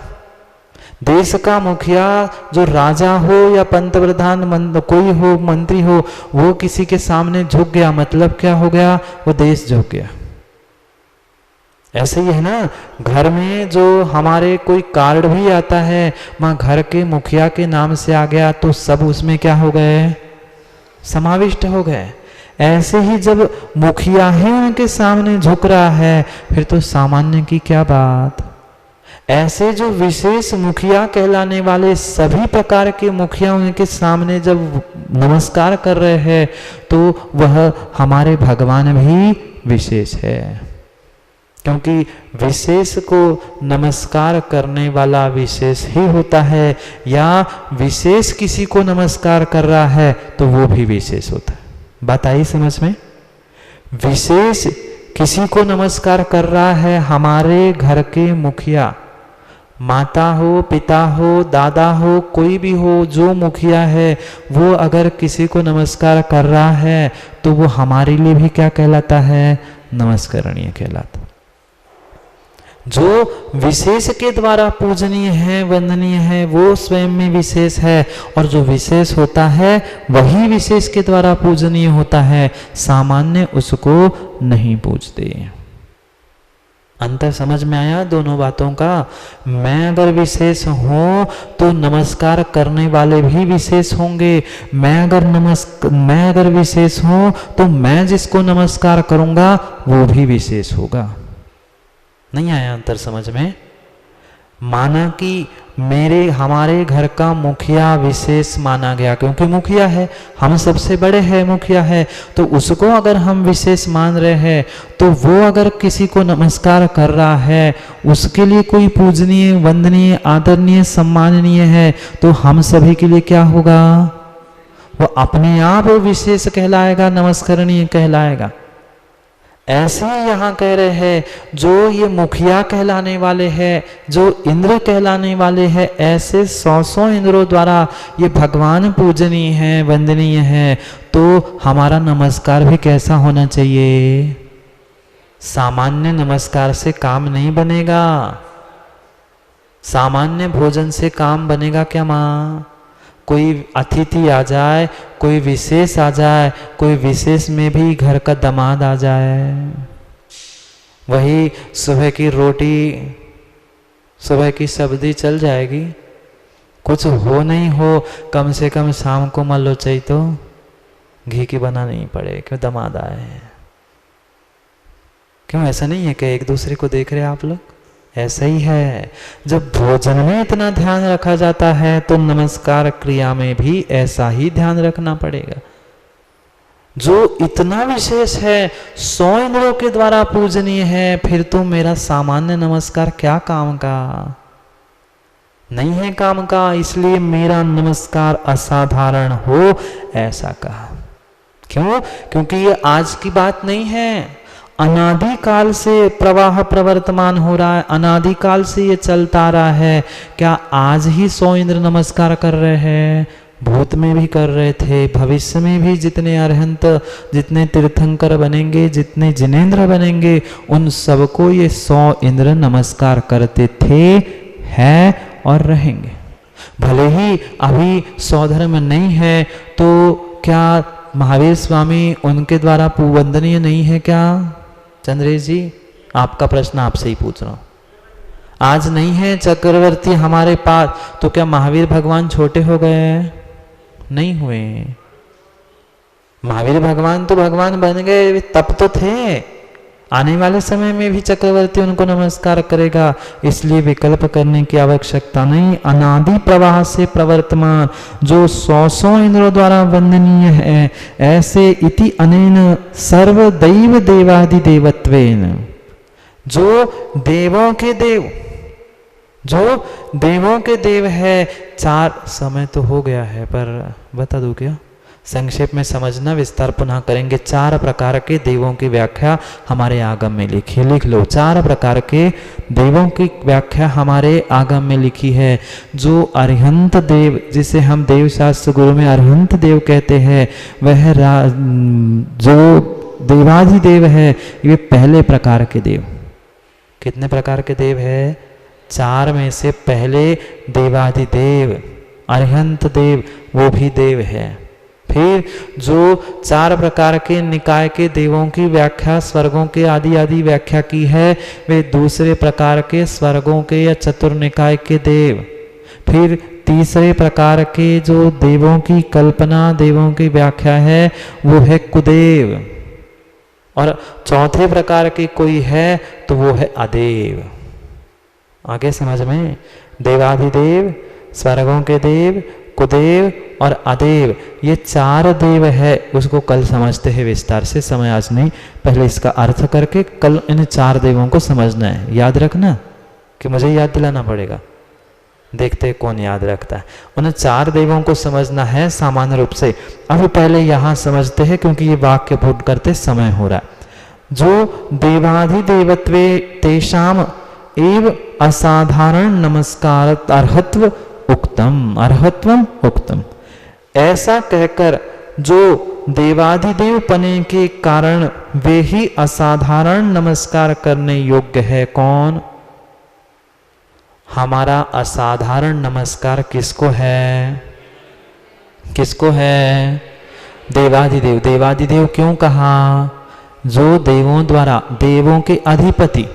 देश का मुखिया जो राजा हो या पंत प्रधान कोई हो, मंत्री हो, वो किसी के सामने झुक गया, मतलब क्या हो गया? वो देश झुक गया। ऐसे ही है ना, घर में जो हमारे कोई कार्ड भी आता है, वहां घर के मुखिया के नाम से आ गया, तो सब उसमें क्या हो गए? समाविष्ट हो गए। ऐसे ही जब मुखिया ही उनके सामने झुक रहा है, फिर तो सामान्य की क्या बात। ऐसे जो विशेष मुखिया कहलाने वाले सभी प्रकार के मुखिया उनके सामने जब नमस्कार कर रहे हैं, तो वह हमारे भगवान भी विशेष है। क्योंकि विशेष को नमस्कार करने वाला विशेष ही होता है, या विशेष किसी को नमस्कार कर रहा है तो वो भी विशेष होता है। बात आई समझ में? विशेष किसी को नमस्कार कर रहा है, हमारे घर के मुखिया, माता हो, पिता हो, दादा हो, कोई भी हो, जो मुखिया है, वो अगर किसी को नमस्कार कर रहा है, तो वो हमारे लिए भी क्या कहलाता है? नमस्करणीय कहलाता। जो विशेष के द्वारा पूजनीय है, वंदनीय है, वो स्वयं में विशेष है, और जो विशेष होता है वही विशेष के द्वारा पूजनीय होता है। सामान्य उसको नहीं पूजते। अंतर समझ में आया दोनों बातों का? मैं अगर विशेष हूं तो नमस्कार करने वाले भी विशेष होंगे। मैं अगर विशेष हूं तो मैं जिसको नमस्कार करूंगा वो भी विशेष होगा। नहीं आया अंतर समझ में? माना कि हमारे घर का मुखिया विशेष माना गया, क्योंकि मुखिया है, हम सबसे बड़े हैं, मुखिया है, तो उसको अगर हम विशेष मान रहे हैं तो वो अगर किसी को नमस्कार कर रहा है, उसके लिए कोई पूजनीय, वंदनीय, आदरणीय, सम्माननीय है, तो हम सभी के लिए क्या होगा? वो अपने आप विशेष कहलाएगा, नमस्करणीय कहलाएगा। ऐसे ही यहाँ कह रहे हैं, जो ये मुखिया कहलाने वाले हैं, जो इंद्र कहलाने वाले हैं, ऐसे 100 इंद्रों द्वारा ये भगवान पूजनीय है, वंदनीय है, तो हमारा नमस्कार भी कैसा होना चाहिए? सामान्य नमस्कार से काम नहीं बनेगा। सामान्य भोजन से काम बनेगा क्या माँ? कोई अतिथि आ जाए, कोई विशेष आ जाए, कोई विशेष में भी घर का दामाद आ जाए, वही सुबह की रोटी, सुबह की सब्जी चल जाएगी, कुछ हो नहीं हो, कम से कम शाम को मान लो चाहिए तो घी की बना नहीं पड़े, क्यों दामाद आए। क्यों ऐसा नहीं है कि एक दूसरे को देख रहे आप लोग? ऐसा ही है, जब भोजन में इतना ध्यान रखा जाता है तो नमस्कार क्रिया में भी ऐसा ही ध्यान रखना पड़ेगा। जो इतना विशेष है, 100 इंद्रों के द्वारा पूजनीय है, फिर तो मेरा सामान्य नमस्कार क्या काम का? नहीं है काम का, इसलिए मेरा नमस्कार असाधारण हो, ऐसा कहा। क्यों? क्योंकि ये आज की बात नहीं है, अनादि काल से प्रवाह प्रवर्तमान हो रहा है, अनादि काल से ये चलता आ रहा है। क्या आज ही 100 इंद्र नमस्कार कर रहे हैं? भूत में भी कर रहे थे, भविष्य में भी जितने अरहंत, जितने तीर्थंकर बनेंगे, जितने जिनेंद्र बनेंगे, उन सबको ये 100 इंद्र नमस्कार करते थे, हैं और रहेंगे। भले ही अभी 100 धर्म नहीं है, तो क्या महावीर स्वामी उनके द्वारा वंदनीय नहीं है क्या? चंद्रेश जी, आपका प्रश्न आपसे ही पूछ रहा हूं। आज नहीं है चक्रवर्ती हमारे पास, तो क्या महावीर भगवान छोटे हो गए? नहीं हुए। महावीर भगवान तो भगवान बन गए, तब तो थे। आने वाले समय में भी चक्रवर्ती उनको नमस्कार करेगा, इसलिए विकल्प करने की आवश्यकता नहीं। अनादि प्रवाह से प्रवर्तमान जो 100 इंद्रों द्वारा वंदनीय है, ऐसे इति अनेन सर्वदैव देवादि देवत्वेन, जो देवों के देव, जो देवों के देव है। 4 समय तो हो गया है, पर बता दूं क्या? संक्षेप में समझना, विस्तार पुनः करेंगे। 4 प्रकार के देवों की व्याख्या हमारे आगम में लिखी, लिख लो। 4 प्रकार के देवों की व्याख्या हमारे आगम में लिखी है। जो अरिहंत देव, जिसे हम देव शास्त्र गुरु में अरिहंत देव कहते हैं, वह जो देवाधिदेव है, ये पहले प्रकार के देव। कितने प्रकार के देव है? 4 में से पहले देवाधिदेव, अरिहंत देव, वो भी देव है। फिर जो 4 प्रकार के निकाय के देवों की व्याख्या स्वर्गों के आदि आदि व्याख्या की है, वे दूसरे प्रकार के स्वर्गों के या चतुर्निकाय के देव। फिर तीसरे प्रकार के जो देवों की कल्पना, देवों की व्याख्या है, वो है कुदेव। और चौथे प्रकार की कोई है तो वो है अदेव। आगे समझ में? देवाधिदेव, स्वर्गों के देव, कुदेव और अदेव, ये 4 देव है। उसको कल समझते हैं विस्तार से, समय आज नहीं। पहले इसका अर्थ करके कल इन 4 देवों को समझना है। याद रखना कि मुझे याद दिलाना पड़ेगा, देखते हैं कौन याद रखता है। उन 4 देवों को समझना है सामान्य रूप से। अब पहले यहाँ समझते हैं, क्योंकि ये वाक्य पूर्ण करते समय हो रहा है। जो देवाधिदेवत्वे तेषाम एव असाधारण नमस्कार अर्हत्व उक्तम, अर्हत्वम उक्तम। ऐसा कहकर जो देवाधिदेव पने के कारण वे ही असाधारण नमस्कार करने योग्य है। कौन? हमारा असाधारण नमस्कार किसको है? किसको है? देवाधिदेव। देवाधिदेव क्यों कहा? जो देवों द्वारा, देवों के अधिपति,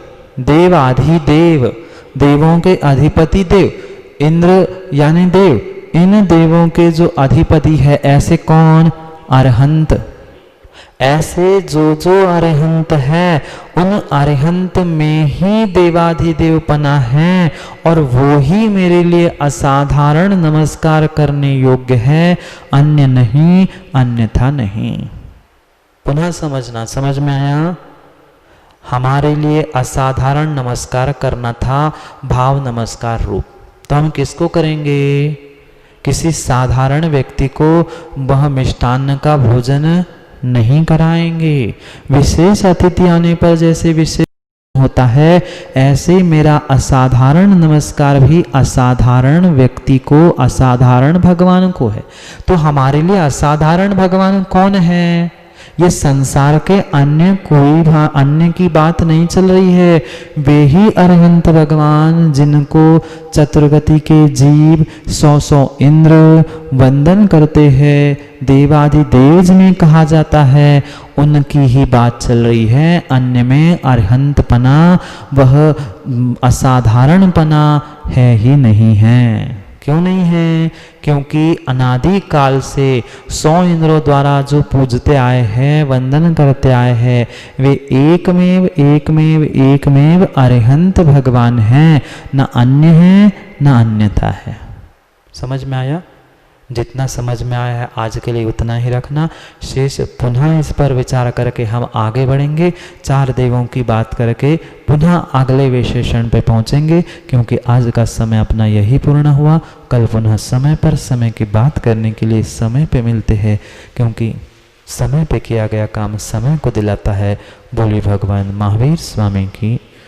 देवाधिदेव, देवों के अधिपति देव, इंद्र यानी देव, इन देवों के जो अधिपति है, ऐसे कौन? अरहंत। ऐसे जो अरहंत है, उन अरहंत में ही देवाधिदेव पना है, और वो ही मेरे लिए असाधारण नमस्कार करने योग्य है, अन्य नहीं, अन्यथा नहीं। पुनः समझना, समझ में आया? हमारे लिए असाधारण नमस्कार करना था, भाव नमस्कार रूप। तो हम किसको करेंगे? किसी साधारण व्यक्ति को वह मिष्टान्न का भोजन नहीं कराएंगे। विशेष अतिथि आने पर जैसे विशेष होता है, ऐसे मेरा असाधारण नमस्कार भी असाधारण व्यक्ति को, असाधारण भगवान को है। तो हमारे लिए असाधारण भगवान कौन है? ये संसार के अन्य कोई अन्य की बात नहीं चल रही है, वे ही अरहंत भगवान, जिनको चतुर्गति के जीव 100 इंद्र वंदन करते हैं, देवाधिदेव जिन्हें कहा जाता है, उनकी ही बात चल रही है। अन्य में अरहंत पना, वह असाधारण पना है ही नहीं है। क्यों नहीं है? क्योंकि अनादि काल से 100 इंद्रों द्वारा जो पूजते आए हैं, वंदन करते आए हैं, वे एकमेव एकमेव एकमेव अरहंत भगवान हैं, न अन्य है न अन्यथा है। समझ में आया? जितना समझ में आया है आज के लिए उतना ही रखना, शेष पुनः इस पर विचार करके हम आगे बढ़ेंगे। 4 देवों की बात करके पुनः अगले विशेषण पे पहुंचेंगे, क्योंकि आज का समय अपना यही पूर्ण हुआ। कल पुनः समय पर समय की बात करने के लिए समय पे मिलते हैं, क्योंकि समय पे किया गया काम समय को दिलाता है। बोली भगवान महावीर स्वामी की